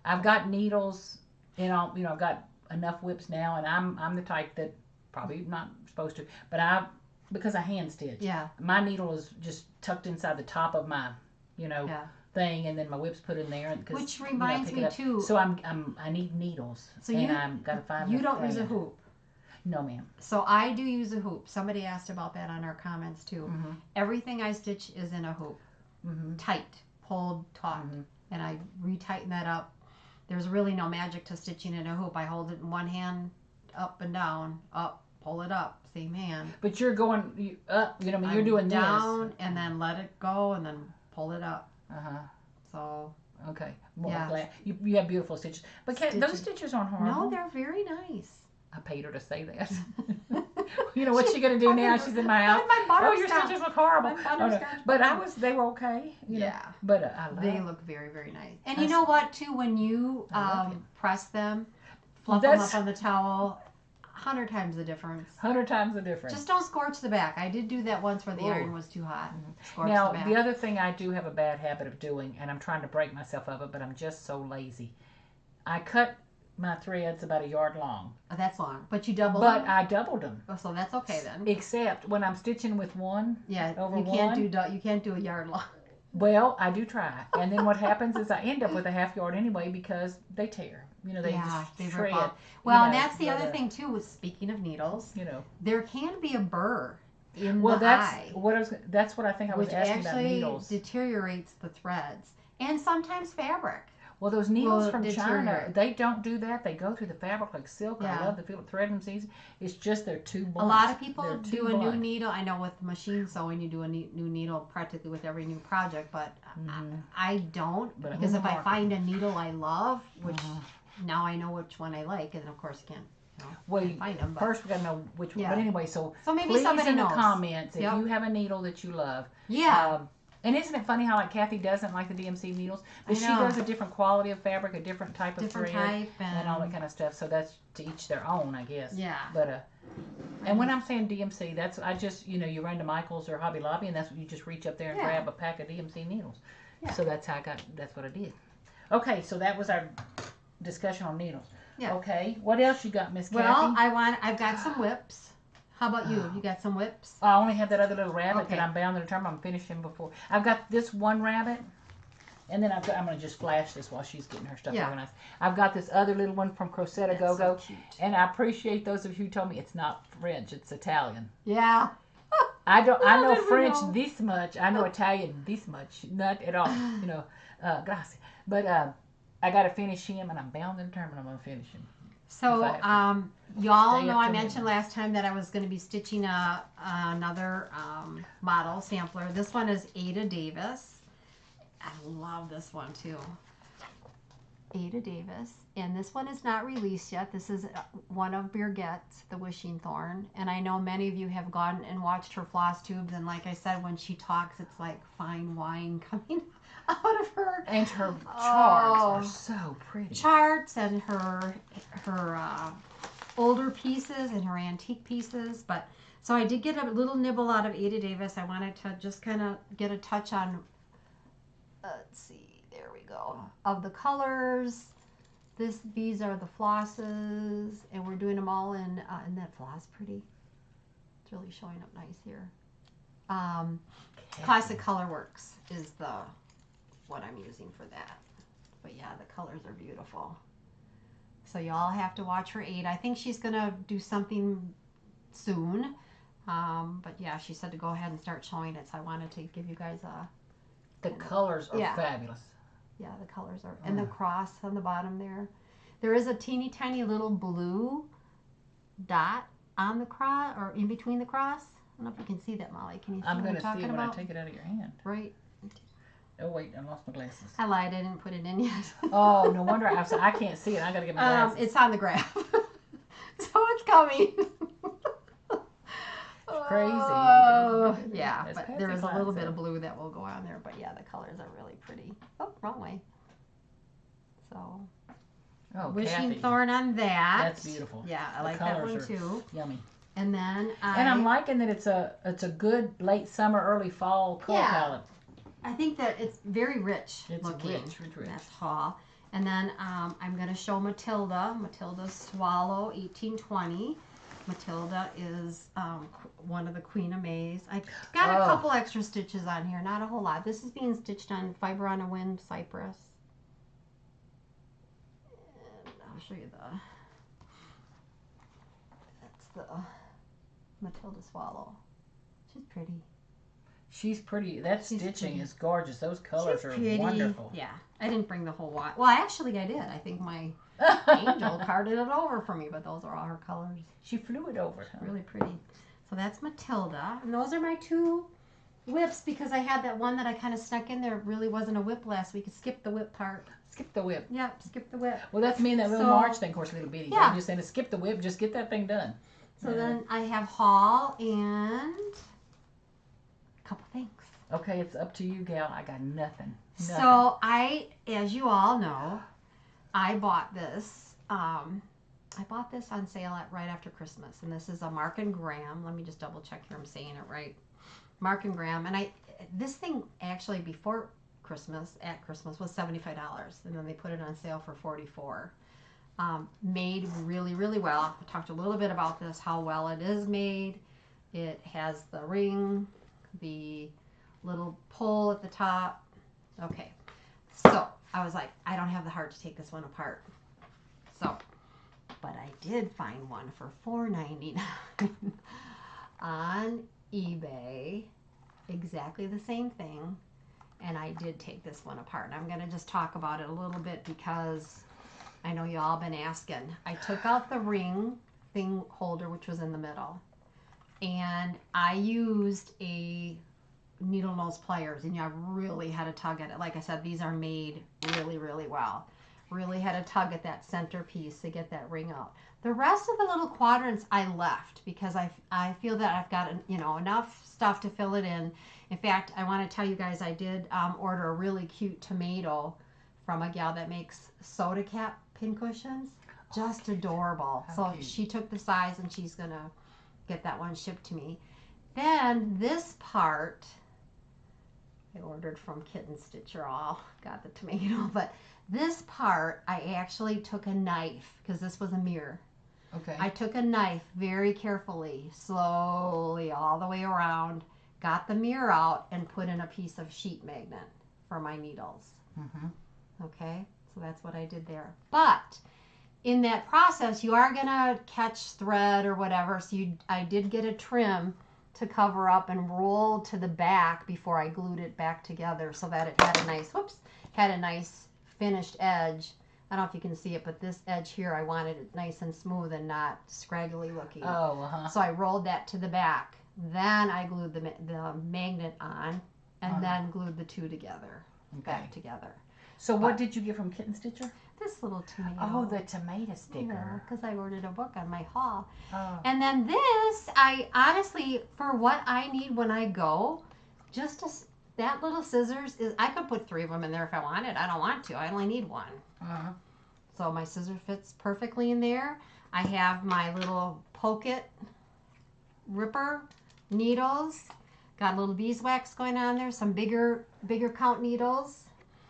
B: I've got needles. You know, I've got enough WIPS now, and I'm the type that probably not supposed to, but because I hand stitch.
A: Yeah.
B: My needle is just tucked inside the top of my, thing, and then my WIPS put in there.
A: Which reminds me too.
B: So I need needles, and I've got to find.
A: You don't use a hoop.
B: No, ma'am.
A: So I do use a hoop. Somebody asked about that on our comments too. Everything I stitch is in a hoop, tight, pulled, taut, and I retighten that up. There's really no magic to stitching in a hoop. I hold it in one hand, up and down, up, pull it up, same hand.
B: But you're going up. You're doing
A: down
B: this.
A: and then let it go and then pull it up. So.
B: Okay. Well, I'm glad. You have beautiful stitches. But those stitches aren't horrible.
A: No, they're very nice.
B: I paid her to say that. You know what's she gonna do now? She's in my house. Oh, your stitches look horrible. But they were okay. But
A: they look very, very nice. And you know what? Too, when you press them, fluff them up on the towel. 100 times the difference.
B: 100 times the difference.
A: Just don't scorch the back. I did do that once where the iron was too hot.
B: Now, the other thing I do have a bad habit of doing, and I'm trying to break myself of it, but I'm just so lazy. I cut my threads about a yard long.
A: Oh, that's long. But you doubled them?
B: But I doubled them.
A: Oh, so that's okay then.
B: Except when I'm stitching with one.
A: Yeah, you can't do a yard long.
B: Well, I do try. And then what happens is I end up with a half yard anyway because they tear. They just shred.
A: Well, and that's the other thing too. Was speaking of needles, there can be a burr in the eye.
B: That's what I think I was asking about needles.
A: Which actually deteriorates the threads and sometimes fabric.
B: Well, those needles from China, they don't do that. They go through the fabric like silk. I love the feel of threading them easy. It's just they're too blunt.
A: A lot of people do a new needle. I know with machine sewing, you do a new needle practically with every new project, but I don't because if I find a needle I love, which now I know which one I like, and of course you can't find them.
B: First we got to know which one. But anyway, so
A: maybe
B: please
A: somebody
B: in
A: knows.
B: the comments if you have a needle that you love. And isn't it funny how like Kathy doesn't like the DMC needles, but she does a different quality of fabric, a different type of thread, and all that kind of stuff. So that's to each their own, I guess.
A: Yeah.
B: But and when I'm saying DMC, that's I just you run to Michael's or Hobby Lobby, and that's what you just reach up there and grab a pack of DMC needles. Yeah. So that's what I did. Okay, so that was our discussion on needles. Yeah. Okay, what else you got, Miss Kathy?
A: Well, I've got some WIPS. How about you? You got some WIPS?
B: I only have that other little rabbit that I'm bound to determine. I'm finishing before. I've got this one rabbit, and then I'm going to just flash this while she's getting her stuff organized. I've got this other little one from Crocette Agogo, and I appreciate those of you who told me it's not French, it's Italian.
A: Yeah.
B: I don't. I know
A: did we
B: French
A: know?
B: this much. I know Italian this much. Not at all. You know, grazie. But I got to finish him, and I'm bound and determined I'm gonna finish him.
A: So, y'all
B: Stay
A: know
B: up
A: I
B: to
A: mentioned
B: midnight.
A: last time that I was going to be stitching another model sampler. This one is Ada Davis. I love this one too. Ada Davis. And this one is not released yet. This is one of Birgette's, the Wishing Thorn. And I know many of you have gone and watched her floss tubes. And like I said, when she talks, it's like fine wine coming out of her.
B: And her charts are so pretty.
A: Charts and her older pieces and her antique pieces. But so I did get a little nibble out of Ada Davis. I wanted to just kind of get a touch on, let's see, there we go, of the colors. These are the flosses, and we're doing them all in that floss pretty. It's really showing up nice here. Classic Colorworks is what I'm using for that. But yeah, the colors are beautiful. So y'all have to watch her 8. I think she's gonna do something soon. But yeah, she said to go ahead and start showing it. So I wanted to give you guys a.
B: The colors are fabulous.
A: Yeah, the colors are, and the cross on the bottom there. There is a teeny tiny little blue dot on the cross, or in between the cross. I don't know if you can see that, Molly. Can you see
B: I'm
A: what I'm
B: gonna
A: talking
B: see it when
A: about?
B: I take it out of your hand.
A: Right.
B: Oh wait, I lost my glasses.
A: I lied. I didn't put it in yet.
B: Oh, no wonder I can't see it. I gotta get my glasses.
A: It's on the graph, so it's coming.
B: Crazy.
A: Oh, yeah,
B: That's
A: but there is a
B: Patsy
A: little bit
B: Cline,
A: of blue that will go on there. But yeah, the colors are really pretty. Oh, wrong way. So,
B: Oh,
A: Wishing
B: Kathy.
A: Thorn on that.
B: That's beautiful.
A: Yeah, I
B: The
A: like that
B: colors
A: one
B: are
A: too.
B: Yummy.
A: And then
B: And I'm liking that it's a good late summer, early fall color palette.
A: I think that it's very rich
B: It's
A: looking.
B: rich.
A: That's haul. And then I'm going to show Matilda's Swallow 1820. Matilda is one of the Queen of Mays. I got a couple extra stitches on here, not a whole lot. This is being stitched on Fiber on a Wind Cypress. And I'll show you that's the Matilda Swallow. She's pretty.
B: She's pretty. That stitching is gorgeous. Those colors are wonderful.
A: Yeah, I didn't bring the whole lot. Well, actually, I did. I think my angel carded it over for me, but those are all her colors.
B: She flew it over. Huh?
A: Really pretty. So that's Matilda, and those are my 2 WIPs because I had that one that I kind of snuck in there. It really wasn't a WIP last week. Skip the WIP part.
B: Skip the WIP.
A: Yep, skip the WIP.
B: Well, that's me and that little March thing, of course, little bitty.
A: Yeah.
B: I'm just saying to skip the WIP, just get that thing done.
A: So then I have haul and a couple things.
B: Okay, it's up to you, gal. I got nothing.
A: So as you all know, I bought this. I bought this on sale right after Christmas, and this is a Mark and Graham. Let me just double check here I'm saying it right. Mark and Graham, and this thing actually before Christmas was $75, and then they put it on sale for $44. Made really, really well. I talked a little bit about this, how well it is made. It has the ring, the little pole at the top. Okay, so I was like, I don't have the heart to take this one apart. So, but I did find one for $4.99 on eBay. Exactly the same thing. And I did take this one apart. And I'm going to just talk about it a little bit because I know y'all been asking. I took out the ring thing holder, which was in the middle. And I used a needle nose pliers, and I really had to tug at it. Like I said, these are made really, really well. Really had to tug at that center piece to get that ring out. The rest of the little quadrants I left because I feel that I've got enough stuff to fill it in. In fact, I want to tell you guys I did order a really cute tomato from a gal that makes soda cap pincushions. Just adorable. So cute. She took the size and she's gonna get that one shipped to me. Then this part I ordered from Kitten Stitcher. All got the tomato, but this part I actually took a knife because this was a mirror.
B: Okay.
A: I took a knife very carefully, slowly all the way around, got the mirror out, and put in a piece of sheet magnet for my needles.
B: Mm-hmm.
A: Okay, so that's what I did there. But in that process, you are gonna catch thread or whatever. So I did get a trim to cover up and roll to the back before I glued it back together so that it had a nice, had a nice finished edge. I don't know if you can see it, but this edge here, I wanted it nice and smooth and not scraggly looking.
B: Oh,
A: So I rolled that to the back. Then I glued the magnet on and then glued the two together, back together.
B: So what did you get from Kitten Stitcher?
A: This little tomato.
B: Oh, the tomato sticker.
A: Because I ordered a book on my haul.
B: Oh.
A: And then this, I honestly, for what I need when I go, that little scissors is, I could put 3 of them in there if I wanted. I don't want to. I only need 1. So my scissor fits perfectly in there. I have my little poke it ripper needles. Got a little beeswax going on there. Some bigger count needles.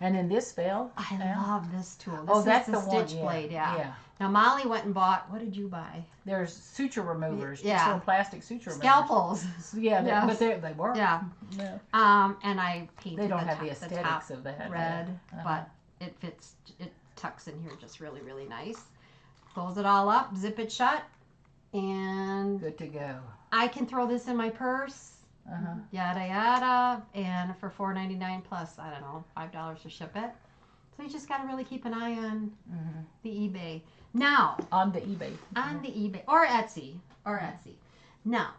B: And then this fell.
A: I love this tool.
B: This
A: is
B: that's
A: the
B: the
A: stitch
B: one.
A: blade. Yeah. Now Molly went and bought. What did you buy?
B: There's suture removers.
A: Yeah.
B: Just little plastic suture removers.
A: Scalpels.
B: Yeah, but they work.
A: Yeah. And I painted.
B: They don't have the aesthetics of that.
A: Red, but it fits. It tucks in here just really, really nice. Close it all up, zip it shut, and
B: good to go.
A: I can throw this in my purse. Yada yada, and for $4.99 plus, I don't know, $5 to ship it. So you just got to really keep an eye on the eBay. Now
B: on the eBay
A: or Etsy Now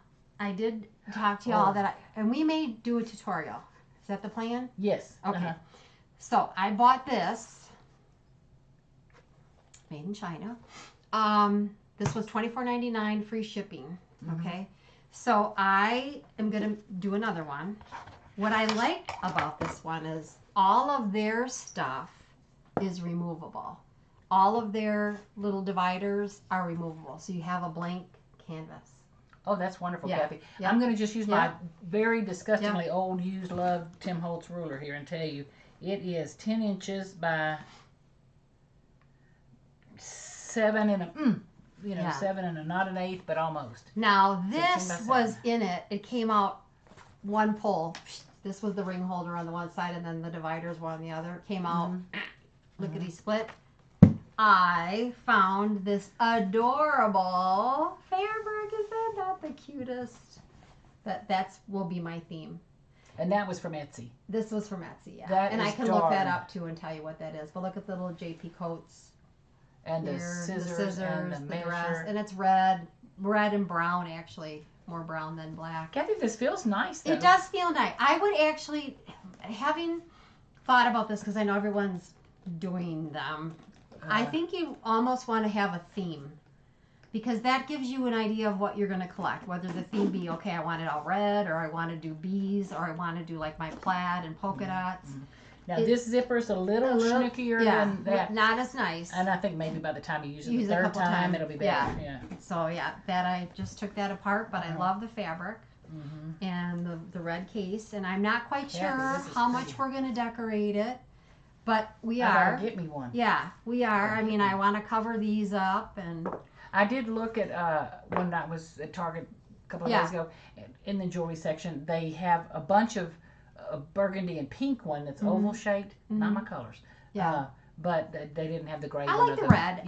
A: I did talk to y'all and we may do a tutorial. Is that the plan?
B: Yes.
A: Okay. So I bought this, made in China. This was $24.99 free shipping. Okay. So I am going to do another one. What I like about this one is all of their stuff is removable. All of their little dividers are removable. So you have a blank canvas.
B: Oh, that's wonderful,
A: Yeah.
B: Kathy.
A: Yeah.
B: I'm going to just use my very disgustingly
A: Yeah.
B: old, used, loved Tim Holtz ruler here and tell you it is 10 inches by 7 and a 7 and a not an eighth, but almost.
A: Now this was in it. It came out one pull. This was the ring holder on the one side, and then the dividers were on the other. Came out lickety split. I found this adorable fabric. Is that not the cutest? That's will be my theme.
B: And that was from Etsy.
A: This was from Etsy, yeah.
B: That
A: and
B: is
A: I can look that up too and tell you what that is. But look at the little JP Coats.
B: And
A: here,
B: the scissors and the measure.
A: dress, and it's red and brown actually, more brown than black.
B: Kathy, this feels nice though.
A: It does feel nice. I would actually, having thought about this because I know everyone's doing them, I think you almost want to have a theme because that gives you an idea of what you're going to collect. Whether the theme be, okay, I want it all red, or I want to do bees, or I want to do like my plaid and polka dots.
B: Now this zipper's a little schnookier than that.
A: Not as nice.
B: And I think maybe by the time you use it the third time, it'll be better. Yeah.
A: So that I just took that apart, but I love the fabric and the red case, and I'm not quite sure how much we're going to decorate it, but we are.
B: Get me one.
A: Yeah, we are. I mean, I want to cover these up, and
B: I did look at when I was at Target a couple of days ago in the jewelry section. They have a bunch of a burgundy and pink one that's oval shaped, not my colors.
A: Yeah.
B: But they didn't have the gray
A: I
B: one.
A: like the red,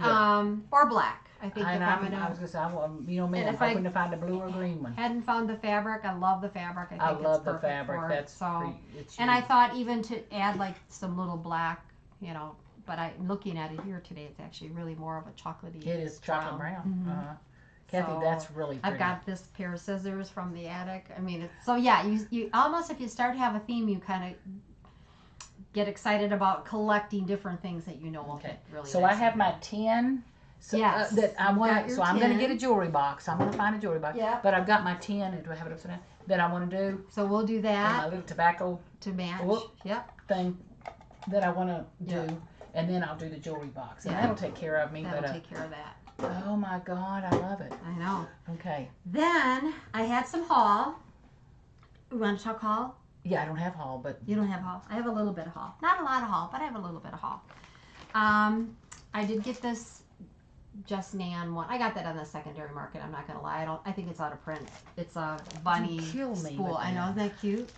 A: or black. I think
B: and I was gonna say, I'm hoping to find a blue or green one.
A: Hadn't found the fabric. I love the fabric. I think
B: love
A: it's
B: the fabric.
A: For
B: That's
A: so.
B: It's
A: and I thought even to add like some little black, but I'm looking at it here today. It's actually really more of a chocolatey.
B: It is chocolate brown. Kathy,
A: So,
B: that's really pretty.
A: I've got this pair of scissors from the attic. I mean, you almost, if you start to have a theme, you kind of get excited about collecting different things that will fit really
B: So
A: nice
B: I have my 10. So, that I want. So I'm going to get a jewelry box. I'm going to find a jewelry box.
A: Yeah.
B: But I've got my 10. And do I have it upside down? That I want to do.
A: So we'll do
B: And
A: that.
B: my little tobacco
A: To match.
B: thing that I want to do. And then I'll do the jewelry box. And that'll take care of me.
A: That'll take care of that.
B: Oh my God, I love it.
A: I know.
B: Okay.
A: Then I had some haul. You want to talk haul?
B: Yeah, I don't have haul, but
A: You don't have haul. I have a little bit of haul. Not a lot of haul, but I have a little bit of haul. I did get this Just Nan one. I got that on the secondary market. I'm not gonna lie. I think it's out of print. It's a bunny spool. I know, isn't that cute?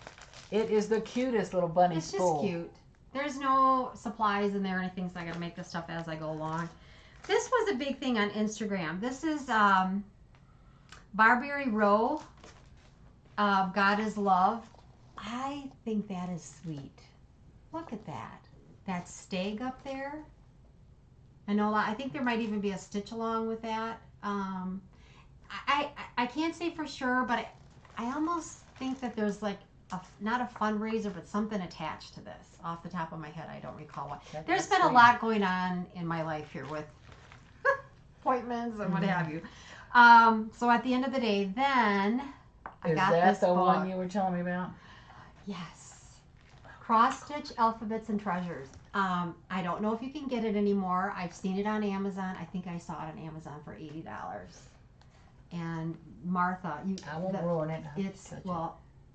B: it is the cutest little bunny spool.
A: It's just cute. There's no supplies in there or anything, so I gotta make this stuff as I go along. This was a big thing on Instagram. This is Barberry Row God is Love. I think that is sweet. Look at that. That stag up there. I know. I think there might even be a stitch along with that. I can't say for sure, but I almost think that there's like not a fundraiser, but something attached to this. Off the top of my head, I don't recall what. There's been a lot going on in my life here with appointments and what have you. So at the end of the day, then I got this book. Is that the
B: one you were telling me about?
A: Yes. Cross Stitch Alphabets and Treasures. I don't know if you can get it anymore. I've seen it on Amazon. I think I saw it on Amazon for $80. And Martha,
B: I won't ruin it.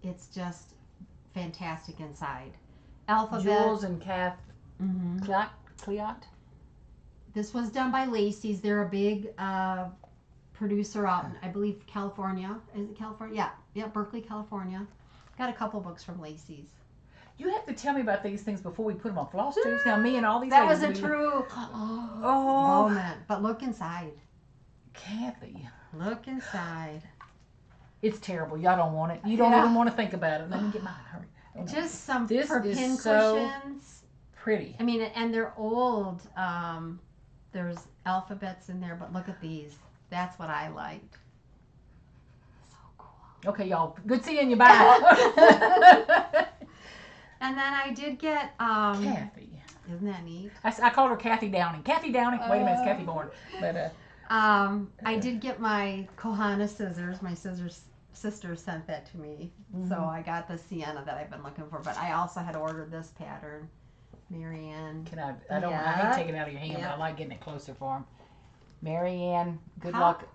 A: It's just fantastic inside. Alphabet.
B: Jules and Kath. Cleot.
A: This was done by Lacey's. They're a big producer out in, I believe, California. Is it California? Yeah, Berkeley, California. Got a couple books from Lacey's.
B: You have to tell me about these things before we put them on floss tubes. Now, me and all these.
A: That was a true moment. But look inside.
B: Kathy.
A: Look inside.
B: It's terrible. Y'all don't want it. You don't even want to think about it. Let me get mine. Hurry.
A: Just some
B: this
A: for
B: is
A: pin
B: so
A: cushions.
B: Pretty.
A: I mean, and they're old. There's alphabets in there, but look at these. That's what I liked. So cool.
B: Okay, y'all. Good seeing you. Bye.
A: And then I did get
B: Kathy.
A: Isn't that neat?
B: I called her Kathy Downing. Kathy Downing. Wait a minute, it's Kathy Bourne. But
A: I did get my Kohana scissors. My sister sent that to me, so I got the sienna that I've been looking for. But I also had ordered this pattern, Marianne.
B: Can I? I don't. I hate taking it out of your hand, but I like getting it closer for him. Marianne, good luck.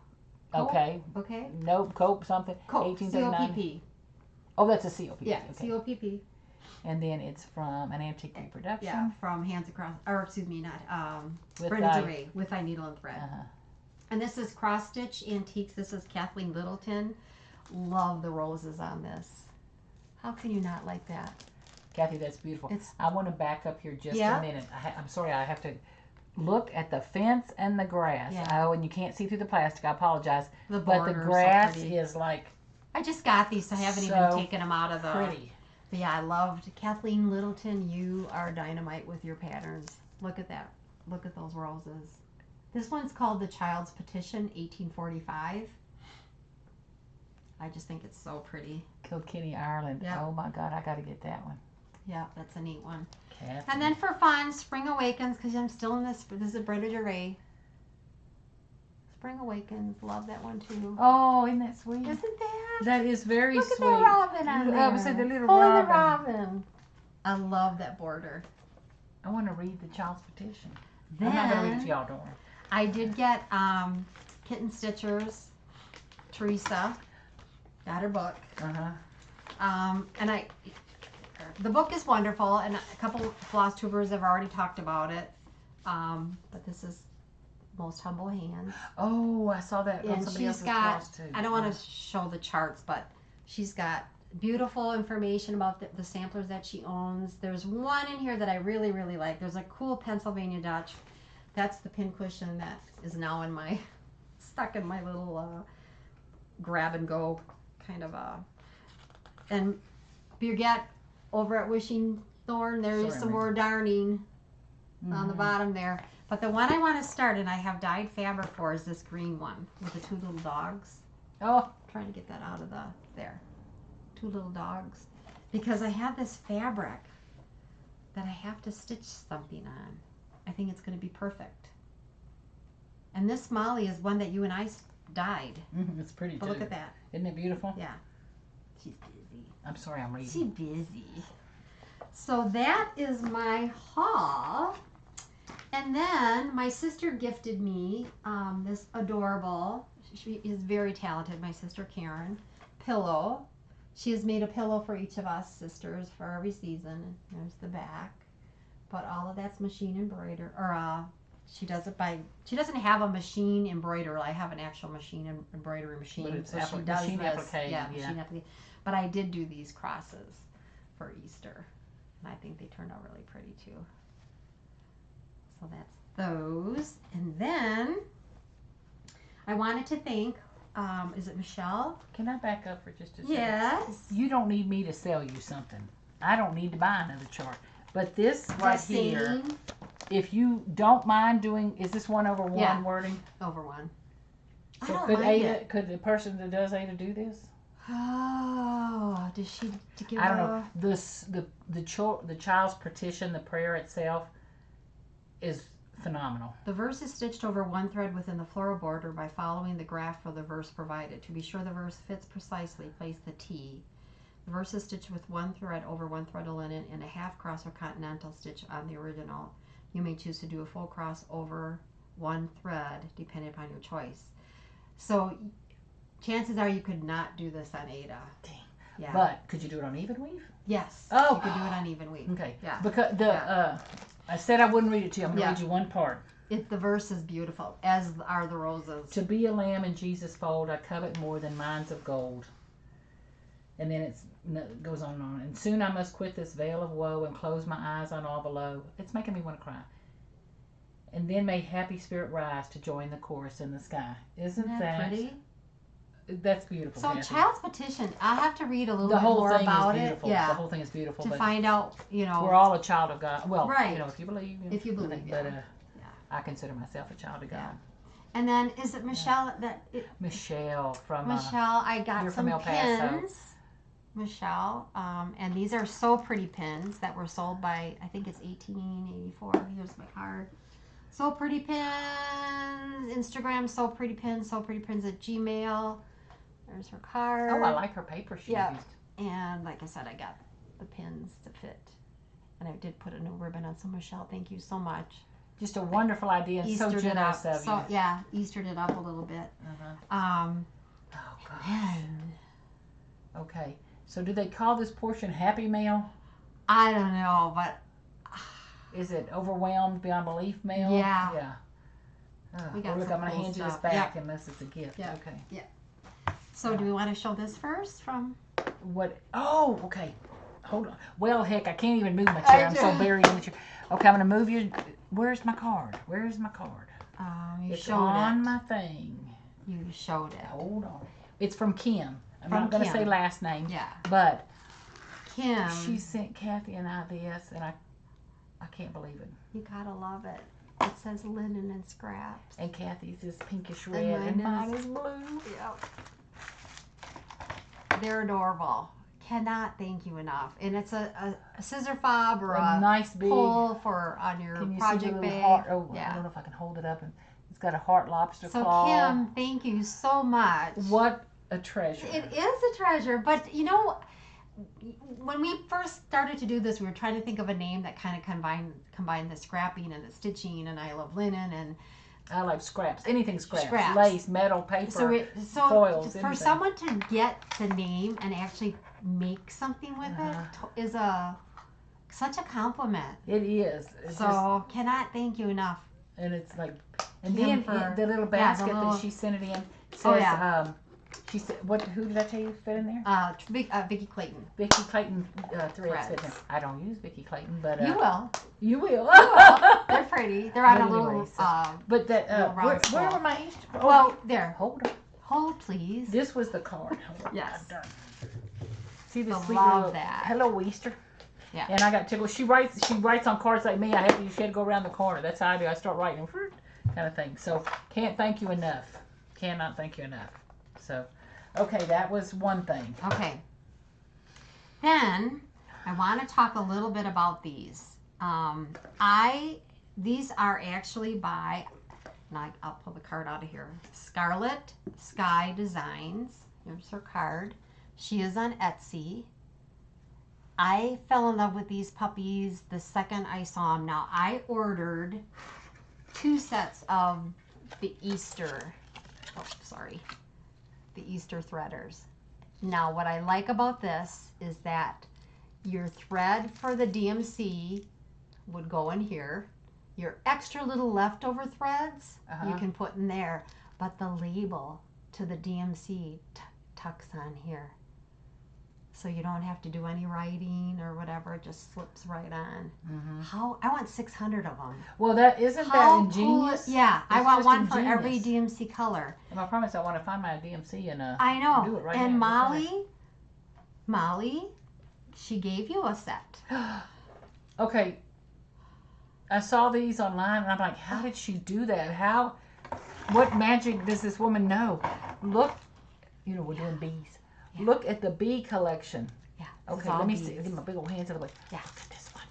A: Cope?
B: Okay.
A: Okay.
B: Nope. Cope something.
A: Cope. COPP.
B: Oh, that's a COPP.
A: Yeah.
B: Okay.
A: COPP.
B: And then it's from an antique reproduction.
A: Yeah, from Hands Across, or excuse me, not Brenda DeRay with I Needle and Thread. And this is Cross Stitch Antiques. This is Kathleen Littleton. Love the roses on this. How can you not like that?
B: Kathy, that's beautiful. I want to back up here just a minute. I'm sorry, I have to look at the fence and the grass.
A: Yeah.
B: Oh, and you can't see through the plastic. I apologize.
A: The
B: but the grass is like.
A: I just got these, so I haven't even taken them out of the.
B: Pretty.
A: But yeah, I loved Kathleen Littleton. You are dynamite with your patterns. Look at that. Look at those roses. This one's called The Child's Petition, 1845. I just think it's so pretty.
B: Kilkenny, Ireland. Yep. Oh my God, I got to get that one.
A: Yeah, that's a neat one.
B: Kathy.
A: And then for fun, Spring Awakens, because I'm still in this. This is Brenda DeRay. Spring Awakens, love that one too.
B: Oh, isn't that sweet?
A: Isn't that?
B: That is very
A: Look
B: sweet.
A: Look at the robin on there.
B: I would say the little
A: robin.
B: The
A: robin. I love that border.
B: I want to read The Child's Petition.
A: Then,
B: I'm not going to read it to y'all, don't worry.
A: I did get Kitten Stitchers. Teresa got her book. And the book is wonderful, and a couple floss tubers have already talked about it. But this is Most Humble Hands.
B: Oh, I saw that.
A: And she's got, I don't want to show the charts, but she's got beautiful information about the samplers that she owns. There's one in here that I really, really like. There's a cool Pennsylvania Dutch. That's the pin cushion that is now in my, stuck in my little grab and go kind of and Birgit over at Wishing Thorn, there's some more darning on the bottom there. But the one I want to start, and I have dyed fabric for, is this green one with the two little dogs.
B: Oh,
A: I'm trying to get that out of there. Two little dogs. Because I have this fabric that I have to stitch something on. I think it's going to be perfect. And this Molly is one that you and I dyed.
B: It's pretty
A: but
B: too.
A: Look at that.
B: Isn't it beautiful?
A: Yeah. She's busy.
B: I'm sorry, I'm reading.
A: She's busy. So that is my haul. And then my sister gifted me this adorable, she is very talented, my sister Karen, pillow. She has made a pillow for each of us sisters for every season. There's the back. But all of that's machine embroidered, or she does it by, she doesn't have a machine embroiderer. I have an actual machine embroidery machine.
B: But it's
A: so she does
B: machine
A: this.
B: applique.
A: Yeah, machine applique. But I did do these crosses for Easter. And I think they turned out really pretty too. So that's those. And then I wanted to thank is it Michelle?
B: Can I back up for just a second?
A: Yes.
B: You don't need me to sell you something. I don't need to buy another chart. But this right here, if you don't mind doing, is this 1/1 wording?
A: Over 1.
B: So
A: I don't mind it.
B: Could the person that does Ada do this?
A: Oh, does she give
B: I don't know. The child's petition, the prayer itself, is phenomenal.
A: The verse is stitched over 1 thread within the floral border by following the graph for the verse provided. To be sure the verse fits precisely, place the T. The verse is stitched with 1 thread over 1 thread of linen and a half cross or continental stitch on the original. You may choose to do a full cross over 1 thread, depending upon your choice. So, chances are you could not do this on Ada.
B: Dang.
A: Yeah.
B: But could you do it on even weave?
A: Yes.
B: Oh.
A: You could do it on even weave.
B: Okay.
A: Yeah.
B: Because I said I wouldn't read it to you. I'm going to read you one part.
A: The verse is beautiful, as are the roses.
B: To be a lamb in Jesus' fold, I covet more than mines of gold. And then it goes on and on. And soon I must quit this veil of woe and close my eyes on all below. It's making me want to cry. And then may happy spirit rise to join the chorus in the sky. Isn't that
A: pretty?
B: That's beautiful.
A: So
B: Kathy.
A: child's petition, I have to read a little bit more about it.
B: Yeah. The whole thing is beautiful.
A: To find out,
B: we're all a child of God. Well,
A: right.
B: If you believe.
A: If you believe,
B: But I consider myself a child of God.
A: Yeah. And then, is it Michelle?
B: Michelle from...
A: Michelle, I got
B: you're
A: some
B: from El Paso.
A: pins. Michelle, and these are So Pretty pins that were sold by, I think it's 1884. Here's my card. So Pretty Pins, Instagram, So Pretty Pins at Gmail. There's her card.
B: Oh, I like her paper she used.
A: And like I said, I got the pins to fit. And I did put a new ribbon on. So Michelle, thank you so much.
B: Just a wonderful idea and so generous of you.
A: Yeah, Eastered it up a little bit.
B: Oh, gosh. Okay. So do they call this portion Happy Mail?
A: I don't know, but...
B: Is it Overwhelmed Beyond Belief Mail?
A: Yeah.
B: Yeah.
A: We got
B: look, I'm going to hand you this back unless it's a gift.
A: Yeah.
B: Okay.
A: Yeah. So do we want to show this first from...
B: What? Oh, okay. Hold on. Well, heck, I can't even move my chair. I'm so buried in the chair. Okay, I'm going to move you. Where's my card? Where's my card?
A: It's
B: showed on my thing.
A: You showed it.
B: Hold on. It's from Kim. I'm not going to say last name.
A: Yeah.
B: But
A: Kim.
B: She sent Kathy and I this, and I can't believe it.
A: You gotta love it. It says linen and scraps.
B: And Kathy's is pinkish red, and mine is blue.
A: Yep. They're adorable. Cannot thank you enough. And it's a scissor fob or a
B: nice big
A: pull for on your project bag.
B: Heart? Oh, yeah. I don't know if I can hold it up. And it's got a heart lobster claw.
A: So Kim, thank you so much.
B: What a treasure.
A: It is a treasure, but you know, when we first started to do this, we were trying to think of a name that kind of combined the scrapping and the stitching, and I love linen and
B: I like scraps. Anything scraps.
A: Scraps.
B: Lace, metal, paper, foils,
A: for
B: anything.
A: someone to get the name and actually make something with it is such a compliment.
B: It is.
A: Cannot thank you enough.
B: And it's like, and then the little basket that she sent it in says, she said, who did I tell you fit in there?
A: Vicki Clayton.
B: Vicki Clayton threads fit in. I don't use Vicki Clayton, but
A: you will.
B: You will.
A: They're pretty. They're on a little.
B: But that where were my Easter?
A: Oh, well, there.
B: Hold on.
A: Hold, please.
B: This was the card.
A: Yes.
B: See the sweet
A: love
B: little,
A: that.
B: Hello Easter.
A: Yeah.
B: And I got tickled. She writes on cards like me. She had to go around the corner. That's how I do. I start writing kind of thing. So can't thank you enough. Cannot thank you enough. So, okay, that was one thing.
A: Okay. Then I want to talk a little bit about these. These are actually by, and I'll pull the card out of here. Scarlet Sky Designs. Here's her card. She is on Etsy. I fell in love with these puppies the second I saw them. Now, I ordered 2 sets of the Easter. The Easter threaders. Now, what I like about this is that your thread for the DMC would go in here. Your extra little leftover threads you can put in there, but the label to the DMC tucks on here. so you don't have to do any writing or whatever. It just slips right on.
B: Mm-hmm.
A: I want 600 of them.
B: Well, that isn't that ingenious?
A: Cool. Yeah, I want one for every
B: ingenious.
A: DMC color.
B: And I promise I want to find my DMC and
A: I know.
B: do it right
A: and
B: now.
A: Molly, she gave you a set.
B: Okay. I saw these online and I'm like, how did she do that? What magic does this woman know? Look, we're doing bees. Yeah. Look at the bee collection.
A: Yeah.
B: Okay, let me see. Get my big old hands out of the way.
A: Yeah.
B: Look at this one.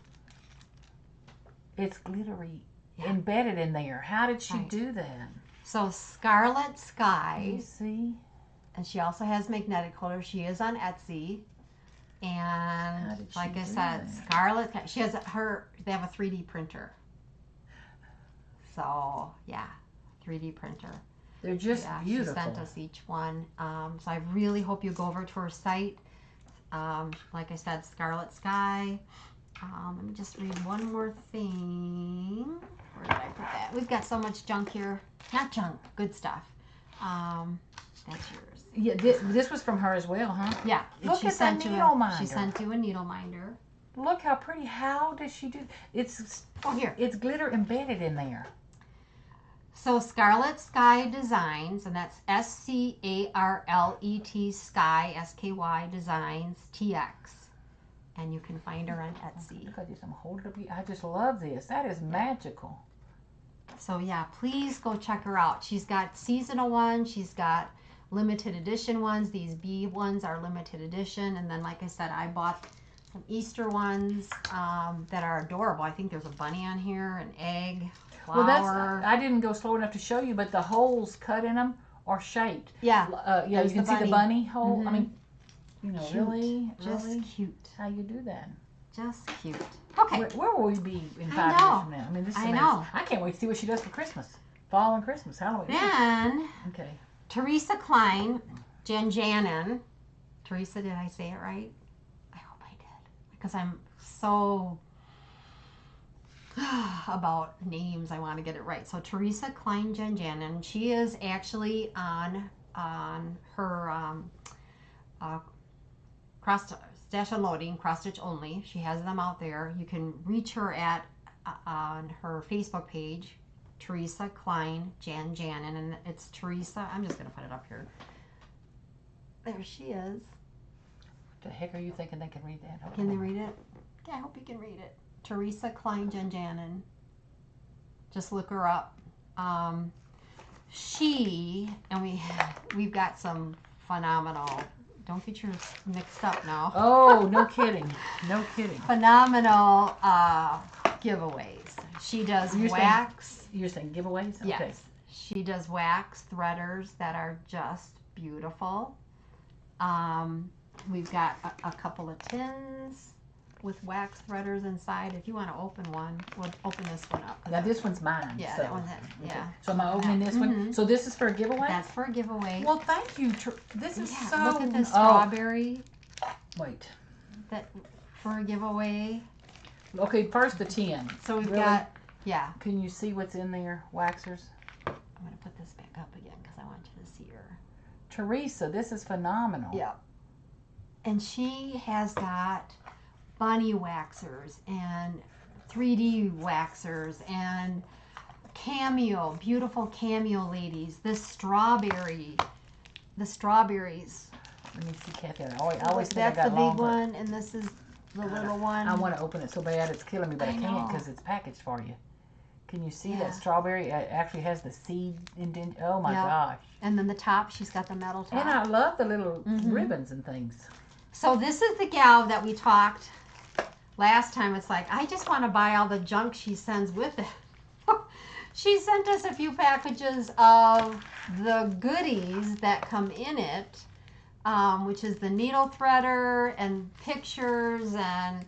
B: It's glittery, embedded in there. How did she do that?
A: So Scarlet Sky.
B: You see?
A: And she also has magnetic holders. She is on Etsy. And like I said, Scarlet, they have a 3D printer. So, yeah, 3D printer.
B: They're just beautiful.
A: She sent us each one. So I really hope you go over to her site. Like I said, Scarlet Sky. Let me just read one more thing. Where did I put that? We've got so much junk here. Not junk, good stuff. That's yours.
B: Yeah, this was from her as well, huh?
A: Yeah.
B: Look at that needle minder.
A: She sent you a needle minder.
B: Look how pretty. How does she do? It's
A: here.
B: It's glitter embedded in there.
A: So Scarlet Sky Designs, and that's SCARLET Sky SKY Designs TX, and you can find her on Etsy.
B: Look at this. I'm holding up. I just love this. That is magical.
A: So yeah, please go check her out. She's got seasonal ones. She's got limited edition ones. These bee ones are limited edition, and then like I said, I bought some Easter ones that are adorable. I think there's a bunny on here, an egg, flower.
B: Well, I didn't go slow enough to show you, but the holes cut in them are shaped.
A: Yeah.
B: Yeah, you can see the bunny hole.
A: Mm-hmm.
B: I mean,
A: cute.
B: really,
A: just cute.
B: How you do that?
A: Just cute. Okay.
B: Where will we be in 5 years from now? I mean, this is amazing.
A: know.
B: I can't wait to see what she does for Christmas, fall and Christmas, Halloween.
A: Then.
B: Okay.
A: Teresa Klein, Janjanin. Teresa, did I say it right? I hope I did. Because I'm so about names, I want to get it right. So Teresa Klein Janjanin, she is actually on her cross stash unloading, cross stitch only. She has them out there. You can reach her at on her Facebook page, Teresa Klein Janjanin, and it's Teresa. I'm just gonna put it up here. There she is.
B: What the heck are you thinking they can read that? Okay.
A: Can they read it? Yeah, I hope you can read it. Teresa Klein Janjanin. Just look her up. We've got some phenomenal. Don't get yours mixed up now.
B: Oh, no kidding. No kidding.
A: Phenomenal giveaways. She does wax.
B: You're saying giveaways?
A: Yes.
B: Okay.
A: She does wax threaders that are just beautiful. We've got a couple of tins with wax threaders inside. If you want to open one, we'll open this one up.
B: Now this one's mine.
A: Yeah,
B: so.
A: that one's it. Yeah.
B: Okay. So am I opening this one? So this is for a giveaway?
A: That's for a giveaway.
B: Well, thank you. This is so...
A: Look at the strawberry.
B: Wait.
A: That for a giveaway.
B: Okay, first the tin.
A: So we've got, yeah.
B: Can you see what's in there, waxers?
A: I'm going to put this back up again because I want you to see her.
B: Teresa, this is phenomenal.
A: Yeah. And she has got bunny waxers and 3D waxers and cameo, beautiful cameo ladies. The strawberries.
B: Let me see, Kathy. I always think I got
A: That's the big
B: longer.
A: one, and this is the little one.
B: I want to open it so bad it's killing me, but I can't because it's packaged for you. Can you see that strawberry? It actually has the seed indent. Oh my gosh.
A: And then the top, she's got the metal top.
B: And I love the little ribbons and things.
A: So this is the gal that we talked last time. It's like, I just want to buy all the junk she sends with it. She sent us a few packages of the goodies that come in it, which is the needle threader and pictures and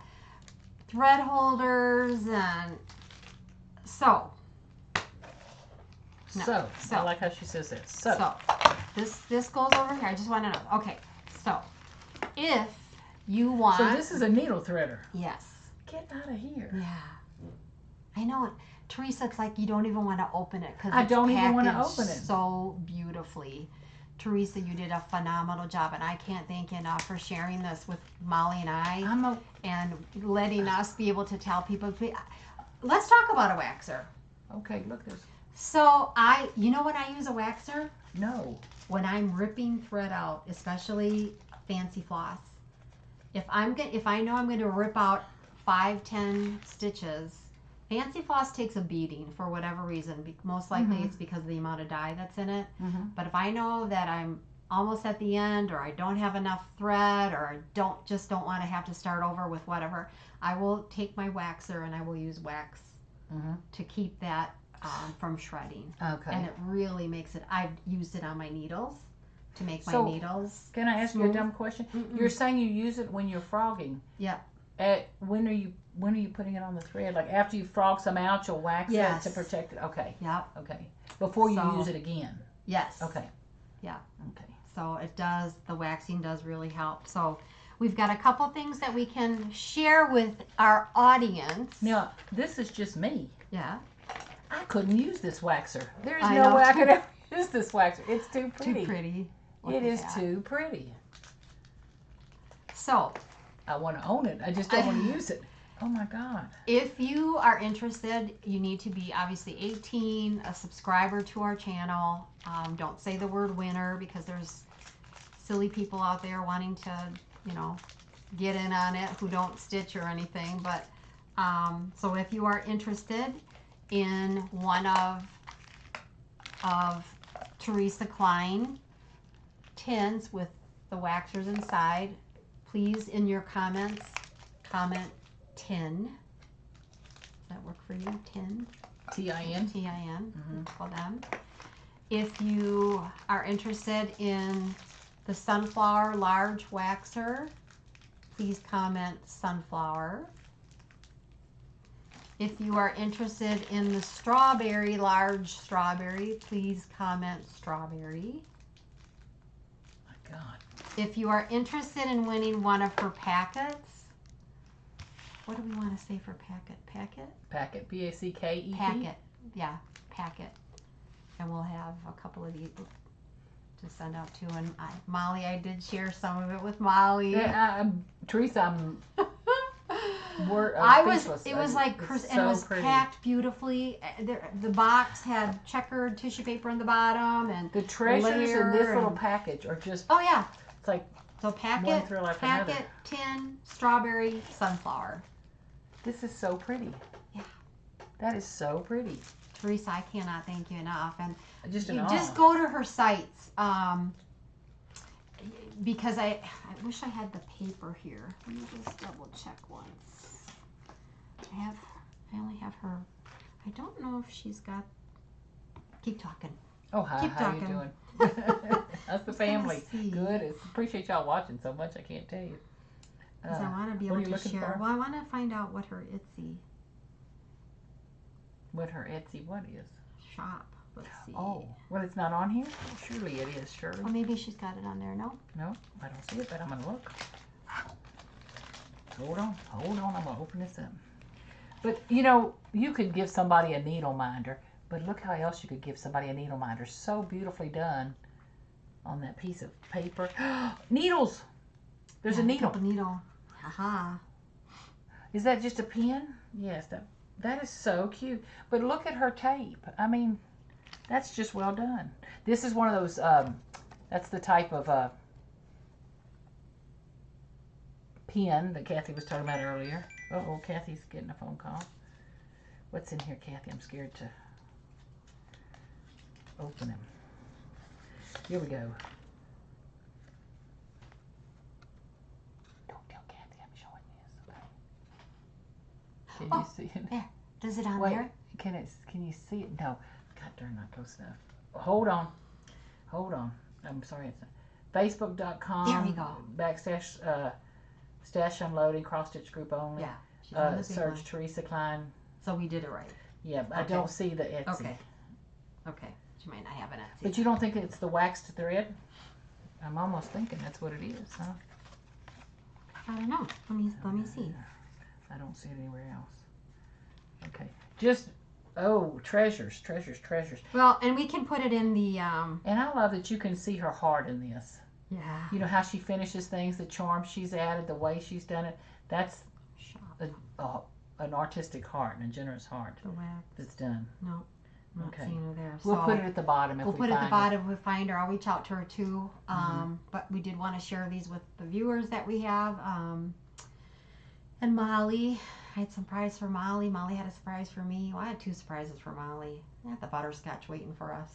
A: thread holders and
B: I like how she says that. So
A: this goes over here. I just want to know. Okay, so if you want.
B: So this is a needle threader.
A: Yes.
B: Get out of here.
A: Yeah. I know it. Teresa, it's like you don't even want to open it because
B: I don't even want to open it.
A: So beautifully. Teresa, you did a phenomenal job, and I can't thank you enough for sharing this with Molly and I, and letting us be able to tell people. Let's talk about a waxer.
B: Okay, look this.
A: So you know when I use a waxer?
B: No.
A: When I'm ripping thread out, especially fancy floss. If I know I'm going to rip out 5-10 stitches, fancy floss takes a beating for whatever reason. Most likely it's because of the amount of dye that's in it. But if I know that I'm almost at the end, or I don't have enough thread, or I don't want to have to start over with whatever, I will take my waxer and I will use wax to keep that from shredding.
B: Okay.
A: And it really makes it. I've used it on my needles to make my needles.
B: Can I ask you a dumb question? You're saying you use it when you're frogging.
A: Yeah.
B: When are you putting it on the thread? Like after you frog some out, you'll wax it to protect it. Okay.
A: Yep.
B: Okay. Before you use it again.
A: Yes.
B: Okay.
A: Yeah.
B: Okay.
A: So it does. The waxing does really help. So we've got a couple things that we can share with our audience.
B: Now this is just me.
A: Yeah.
B: I couldn't use this waxer. There's no way I could ever use this waxer. It's too pretty.
A: Too pretty.
B: It is too pretty.
A: So
B: I want to own it. I just don't want to use it. Oh my God.
A: If you are interested, you need to be obviously 18, a subscriber to our channel. Don't say the word winner, because there's silly people out there wanting to, get in on it who don't stitch or anything. But so if you are interested in one of Teresa Klein tins with the waxers inside, please in your comments comment tin. Does that work for you? Tin?
B: T-I-N?
A: T-I-N. For them. If you are interested in the sunflower large waxer, please comment sunflower. If you are interested in the strawberry large strawberry, please comment strawberry.
B: My God.
A: If you are interested in winning one of her packets, what do we want to say for packet? Packet?
B: Packet. P-A-C-K-E-T?
A: Packet. Yeah, packet. And we'll have a couple of these to send out to. And Molly, I did share some of it with Molly.
B: Yeah, Teresa,
A: it was like, and it was packed beautifully. The box had checkered tissue paper in the bottom, and
B: the treasures in this little package are just.
A: Oh yeah.
B: It's like
A: so packet, tin, strawberry, sunflower.
B: This is so pretty.
A: Yeah.
B: That is so pretty.
A: Teresa, I cannot thank you enough. And
B: just
A: go to her sites. Because I wish I had the paper here. Let me just double check once. I only have her. I don't know if she's got. Keep talking.
B: Oh, hi. How you doing? That's the family. Good. Appreciate y'all watching so much. I can't tell you.
A: Because I want to be able to share. Well, I want to find out what her Etsy.
B: What her Etsy? What is?
A: Shop. Let's see.
B: Oh, well, it's not on here? Surely it is, Shirley.
A: Well, maybe she's got it on there. No?
B: No, I don't see it, but I'm going to look. Hold on. I'm going to open this up. But, you could give somebody a needle minder, but look how else you could give somebody a needle minder. So beautifully done on that piece of paper. Needles! There's a needle.
A: A needle. Haha.
B: Is that just a pin? Yes, that is so cute. But look at her tape. I mean, that's just well done. This is one of those, that's the type of pin that Kathy was talking about earlier. Uh-oh, Kathy's getting a phone call. What's in here, Kathy? I'm scared to open him. Here we go. Don't tell Kathy I'm showing this, okay? Can you see it?
A: There. Does it on
B: Wait,
A: there?
B: Can you see it? No. God darn, not close enough. Hold on. I'm sorry. It's not. Facebook.com.
A: There we go.
B: / stash unloading, cross stitch group only.
A: Yeah.
B: Search Teresa Klein.
A: So we did it right.
B: Yeah, but I don't see the Etsy.
A: Okay. She might not have an Etsy.
B: But you don't think it's the waxed thread? I'm almost thinking that's what it is, huh?
A: I don't know. Let me see.
B: I don't see it anywhere else. Okay. Just Oh, treasures.
A: Well, and we can put it in the
B: And I love that you can see her heart in this.
A: Yeah.
B: You know how she finishes things, the charm she's added, the way she's done it. That's an artistic heart and a generous heart.
A: The wax.
B: That's done.
A: No, I'm not seeing her there.
B: We'll put it at the bottom if we find her.
A: We'll put it at the bottom if we find her. I'll reach out to her too. But we did want to share these with the viewers that we have. And Molly, I had a surprise for Molly. Molly had a surprise for me. Well, I had 2 surprises for Molly. I had the butterscotch waiting for us.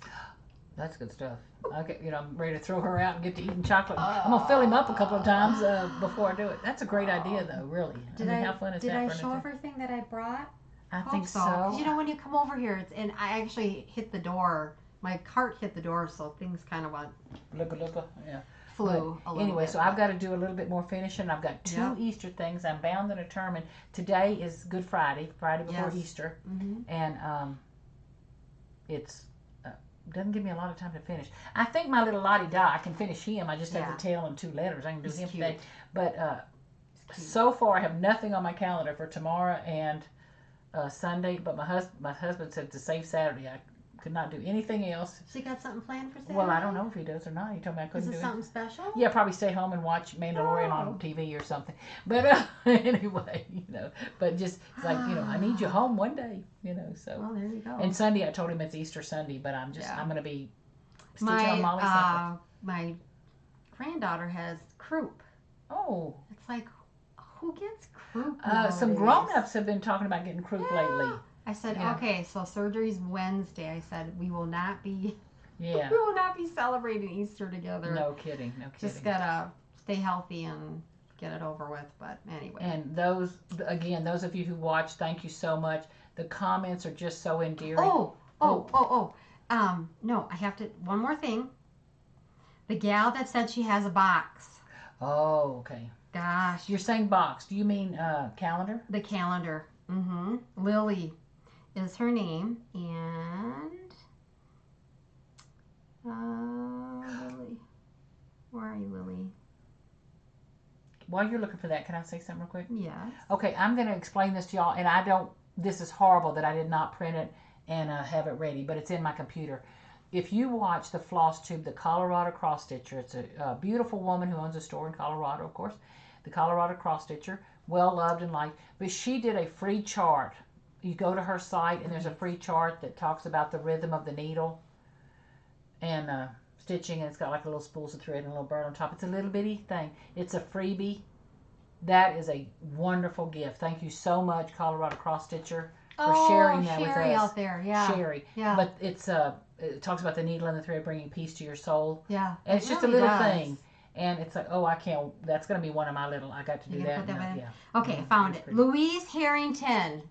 B: That's good stuff. Okay, you know, I'm ready to throw her out and get to eating chocolate. I'm gonna fill him up a couple of times before I do it. That's a great idea, though. Really. How fun is that?
A: Did I show everything that I brought?
B: I think so.
A: 'Cause you know, when you come over here, and I actually hit the door. My cart hit the door, so things kind of went.
B: Yeah.
A: Flew a little
B: anyway,
A: bit,
B: so I've got to do a little bit more finishing. I've got 2 Easter things. I'm bound and determined. Today is Good Friday, Friday before Easter, and it's doesn't give me a lot of time to finish. I think my little Lottie Di, I can finish him. I just have the tail and 2 letters. I can do him today. But so far, I have nothing on my calendar for tomorrow and Sunday. But my husband said to save Saturday. I could not do anything else.
A: She got something planned for Saturday?
B: Well, I don't know if he does or not. He told me I couldn't do it.
A: Is it something special?
B: Yeah, probably stay home and watch Mandalorian on TV or something. But anyway, you know, but just it's like, you know, I need you home one day, you know. So.
A: Well, there you go.
B: And Sunday, I told him it's Easter Sunday, but I'm going to be stitching on Molly's supper.
A: My granddaughter has croup.
B: Oh.
A: It's like, who gets croup?
B: Some grown-ups have been talking about getting croup lately.
A: I said, okay, so surgery's Wednesday. I said, we will not be celebrating Easter together.
B: No kidding.
A: Just gotta stay healthy and get it over with. But anyway.
B: And those of you who watch, thank you so much. The comments are just so endearing.
A: No, I have to, one more thing. The gal that said she has a box.
B: Oh, okay.
A: Gosh.
B: You're saying box. Do you mean calendar?
A: The calendar. Lily is her name, and Lily, where are you, Lily?
B: While you're looking for that, can I say something real quick?
A: Yes.
B: Okay, I'm going to explain this to y'all, and this is horrible that I did not print it and have it ready, but it's in my computer. If you watch the Flosstube, the Colorado Cross Stitcher, it's a beautiful woman who owns a store in Colorado, of course, the Colorado Cross Stitcher, well loved and liked, but she did a free chart. You go to her site and there's a free chart that talks about the rhythm of the needle and stitching, and it's got like little spools of thread and a little bird on top. It's a little bitty thing. It's a freebie. That is a wonderful gift. Thank you so much, Colorado Cross Stitcher, for sharing that with us.
A: Sherry out there,
B: Sherry. Yeah. But it talks about the needle and the thread bringing peace to your soul.
A: Yeah.
B: And it's just a little thing. And it's like, I can't, that's going to be one of my little, I got to do that.
A: Okay, found it. Louise Harrington.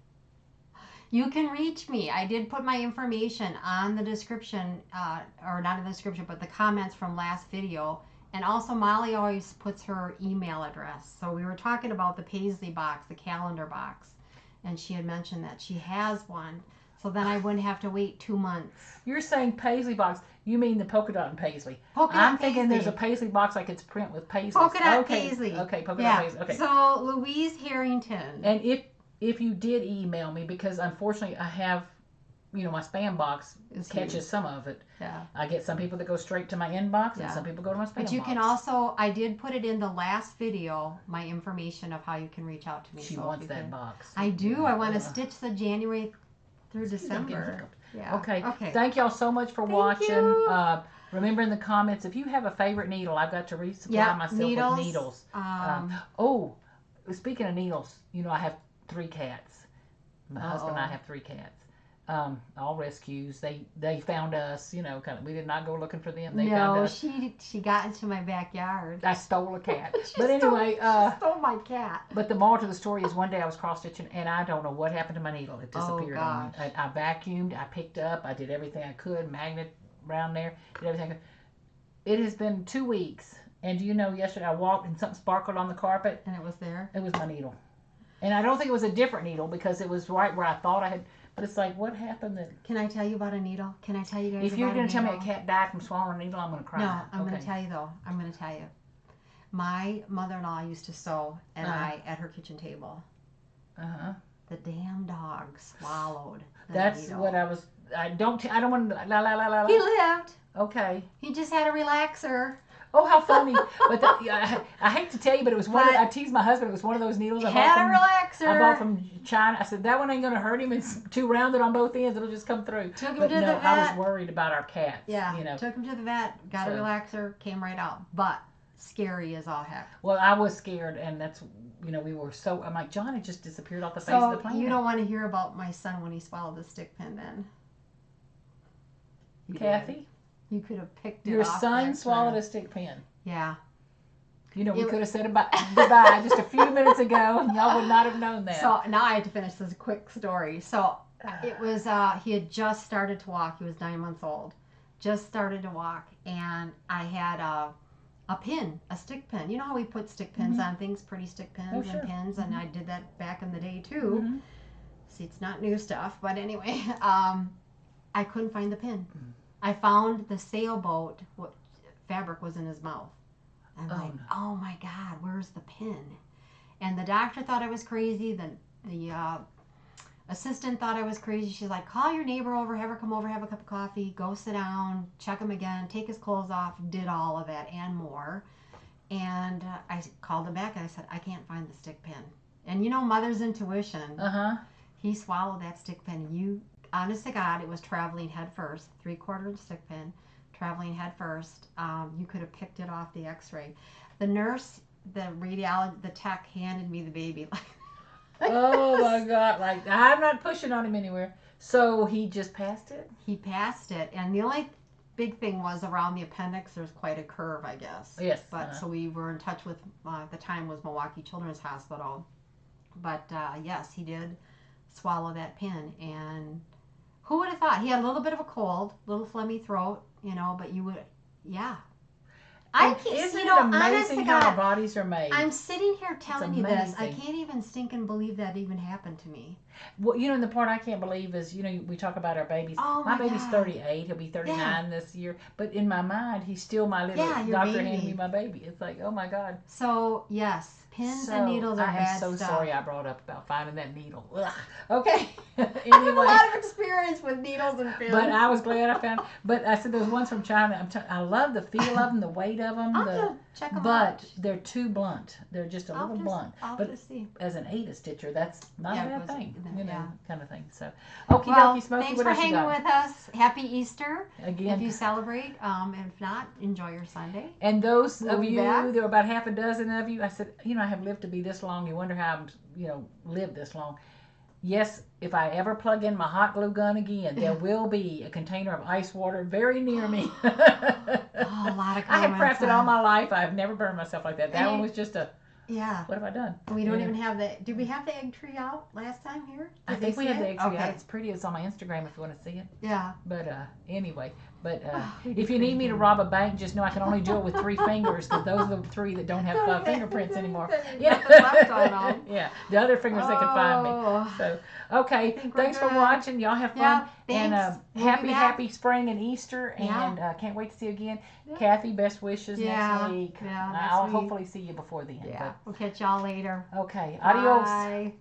A: You can reach me. I did put my information on the description, or not in the description, but the comments from last video. And also, Molly always puts her email address. So we were talking about the Paisley box, the calendar box. And she had mentioned that she has one. So then I wouldn't have to wait 2 months.
B: You're saying Paisley box. You mean the polka dot and Paisley.
A: I'm
B: thinking there's a Paisley box like it's print with Paisley.
A: Polka dot Paisley.
B: Okay, polka dot Paisley. Okay.
A: So Louise Harrington.
B: And if you did email me, because unfortunately I have, my spam box catches some of it.
A: Yeah.
B: I get some people that go straight to my inbox and some people go to my spam box.
A: But you can also, I did put it in the last video, my information of how you can reach out to me.
B: She wants that box.
A: I do. I want to stitch the January through December.
B: Yeah. Okay. Thank y'all so much for watching. Remember in the comments, if you have a favorite needle, I've got to resupply myself with needles. Speaking of needles, I have 3 cats. My husband and I have 3 cats. All rescues. They found us. We did not go looking for them. They found us.
A: She got into my backyard.
B: I stole a cat.
A: She stole my cat.
B: But the moral to the story is one day I was cross stitching and I don't know what happened to my needle. It disappeared on me. I vacuumed. I picked up. I did everything I could. Magnet around there. Did everything I could. It has been 2 weeks. And do you know, yesterday I walked and something sparkled on the carpet.
A: And it was there?
B: It was my needle. And I don't think it was a different needle because it was right where I thought I had. But it's like, what happened?
A: Can I tell you about a needle? Can I tell you guys
B: if you're going to tell me a cat died from swallowing a needle, I'm going to cry.
A: No, I'm going to tell you though. I'm going to tell you. My mother-in-law used to sew at her kitchen table. the damn dog swallowed the
B: That's
A: needle.
B: what I was. I don't want to. La la la la.
A: He lived.
B: Okay.
A: He just had a relaxer.
B: Oh, how funny! But I hate to tell you, but it was one. I teased my husband. It was one of those needles I bought from China. I said that one ain't gonna hurt him. It's too rounded on both ends. It'll just come through.
A: Took him to the vet.
B: I was worried about our cats.
A: Yeah.
B: You know.
A: Took him to the vet. Got a relaxer. Came right out. But scary as all heck.
B: Well, I was scared, and that's we were so. I'm like, John had just disappeared off the face of the planet.
A: You don't want to hear about my son when he swallowed the stick pin, then.
B: Kathy.
A: You could have picked it
B: Your
A: off.
B: son swallowed a stick pin.
A: Yeah.
B: We could have said goodbye just a few minutes ago, and y'all would not have known that.
A: So now I had to finish this quick story. So it was, he had just started to walk. He was 9 months old. Just started to walk. And I had a pin, a stick pin. You know how we put stick pins on things, pretty stick pins and pins, and I did that back in the day too. See, it's not new stuff, but anyway, I couldn't find the pin. I found the sailboat, what fabric was in his mouth. I'm like, oh my God, where's the pin? And the doctor thought I was crazy. The assistant thought I was crazy. She's like, call your neighbor over, have her come over, have a cup of coffee, go sit down, check him again, take his clothes off, did all of that and more. And I called him back and I said, I can't find the stick pin. And mother's intuition. He swallowed that stick pin. Honest to God, it was traveling head first, 3/4 inch stick pin, traveling head first. You could have picked it off the x-ray. The nurse, the radiologist, the tech handed me the baby.
B: Oh my God, like I'm not pushing on him anywhere. So he just passed it?
A: He passed it. And the only big thing was around the appendix, there's quite a curve, I guess.
B: Yes.
A: But so we were in touch with, at the time was Milwaukee Children's Hospital. But yes, he did swallow that pin. And who would have thought? He had a little bit of a cold, little phlegmy throat, but you would, yeah.
B: Isn't it amazing how our bodies are made?
A: I'm sitting here telling you this. I can't even stinking believe that even happened to me.
B: Well, and the part I can't believe is, we talk about our babies.
A: Oh
B: my baby's 38. He'll be 39 this year. But in my mind, he's still my little doctor handed me my baby. It's like, oh my God.
A: So, yes, pins and needles are bad stuff.
B: I am so sorry I brought up about finding that needle. Ugh. Okay.
A: Anyway. I have a lot of experience with needles and pins.
B: But I was glad I found. But I said those ones from China. I love the feel of them, the weight of them.
A: I'll check them out.
B: But they're too blunt. They're just a little blunt.
A: I'll just see.
B: As an Ada stitcher, that's not a bad thing. Kind of thing. So,
A: okie dokie, Smokey. Thanks for hanging with us. Happy Easter again. If you celebrate, if not, enjoy your Sunday.
B: And those of you, there were about half a dozen of you. I said, I have lived to be this long. You wonder how I'm, lived this long. Yes, if I ever plug in my hot glue gun again, there will be a container of ice water very near me.
A: A lot of comments.
B: I have crafted all my life. I've never burned myself like that. That one was just a.
A: Yeah.
B: What have I done?
A: We don't even have did we have the egg tree out last time here?
B: I think we have the egg tree out. It's pretty. It's on my Instagram if you want to see it.
A: Yeah.
B: But anyway, if you need me to rob a bank, just know I can only do it with 3 fingers because those are the 3 that don't have fingerprints anymore. Yeah. The other fingers they can find me. So, okay. Thanks for watching. Y'all have fun.
A: Yeah,
B: and happy spring and Easter. And can't wait to see you again. Yeah. Kathy, best wishes next week.
A: Yeah,
B: I'll hopefully see you before then.
A: Yeah. We'll catch y'all later.
B: Okay. Adios.
A: Bye.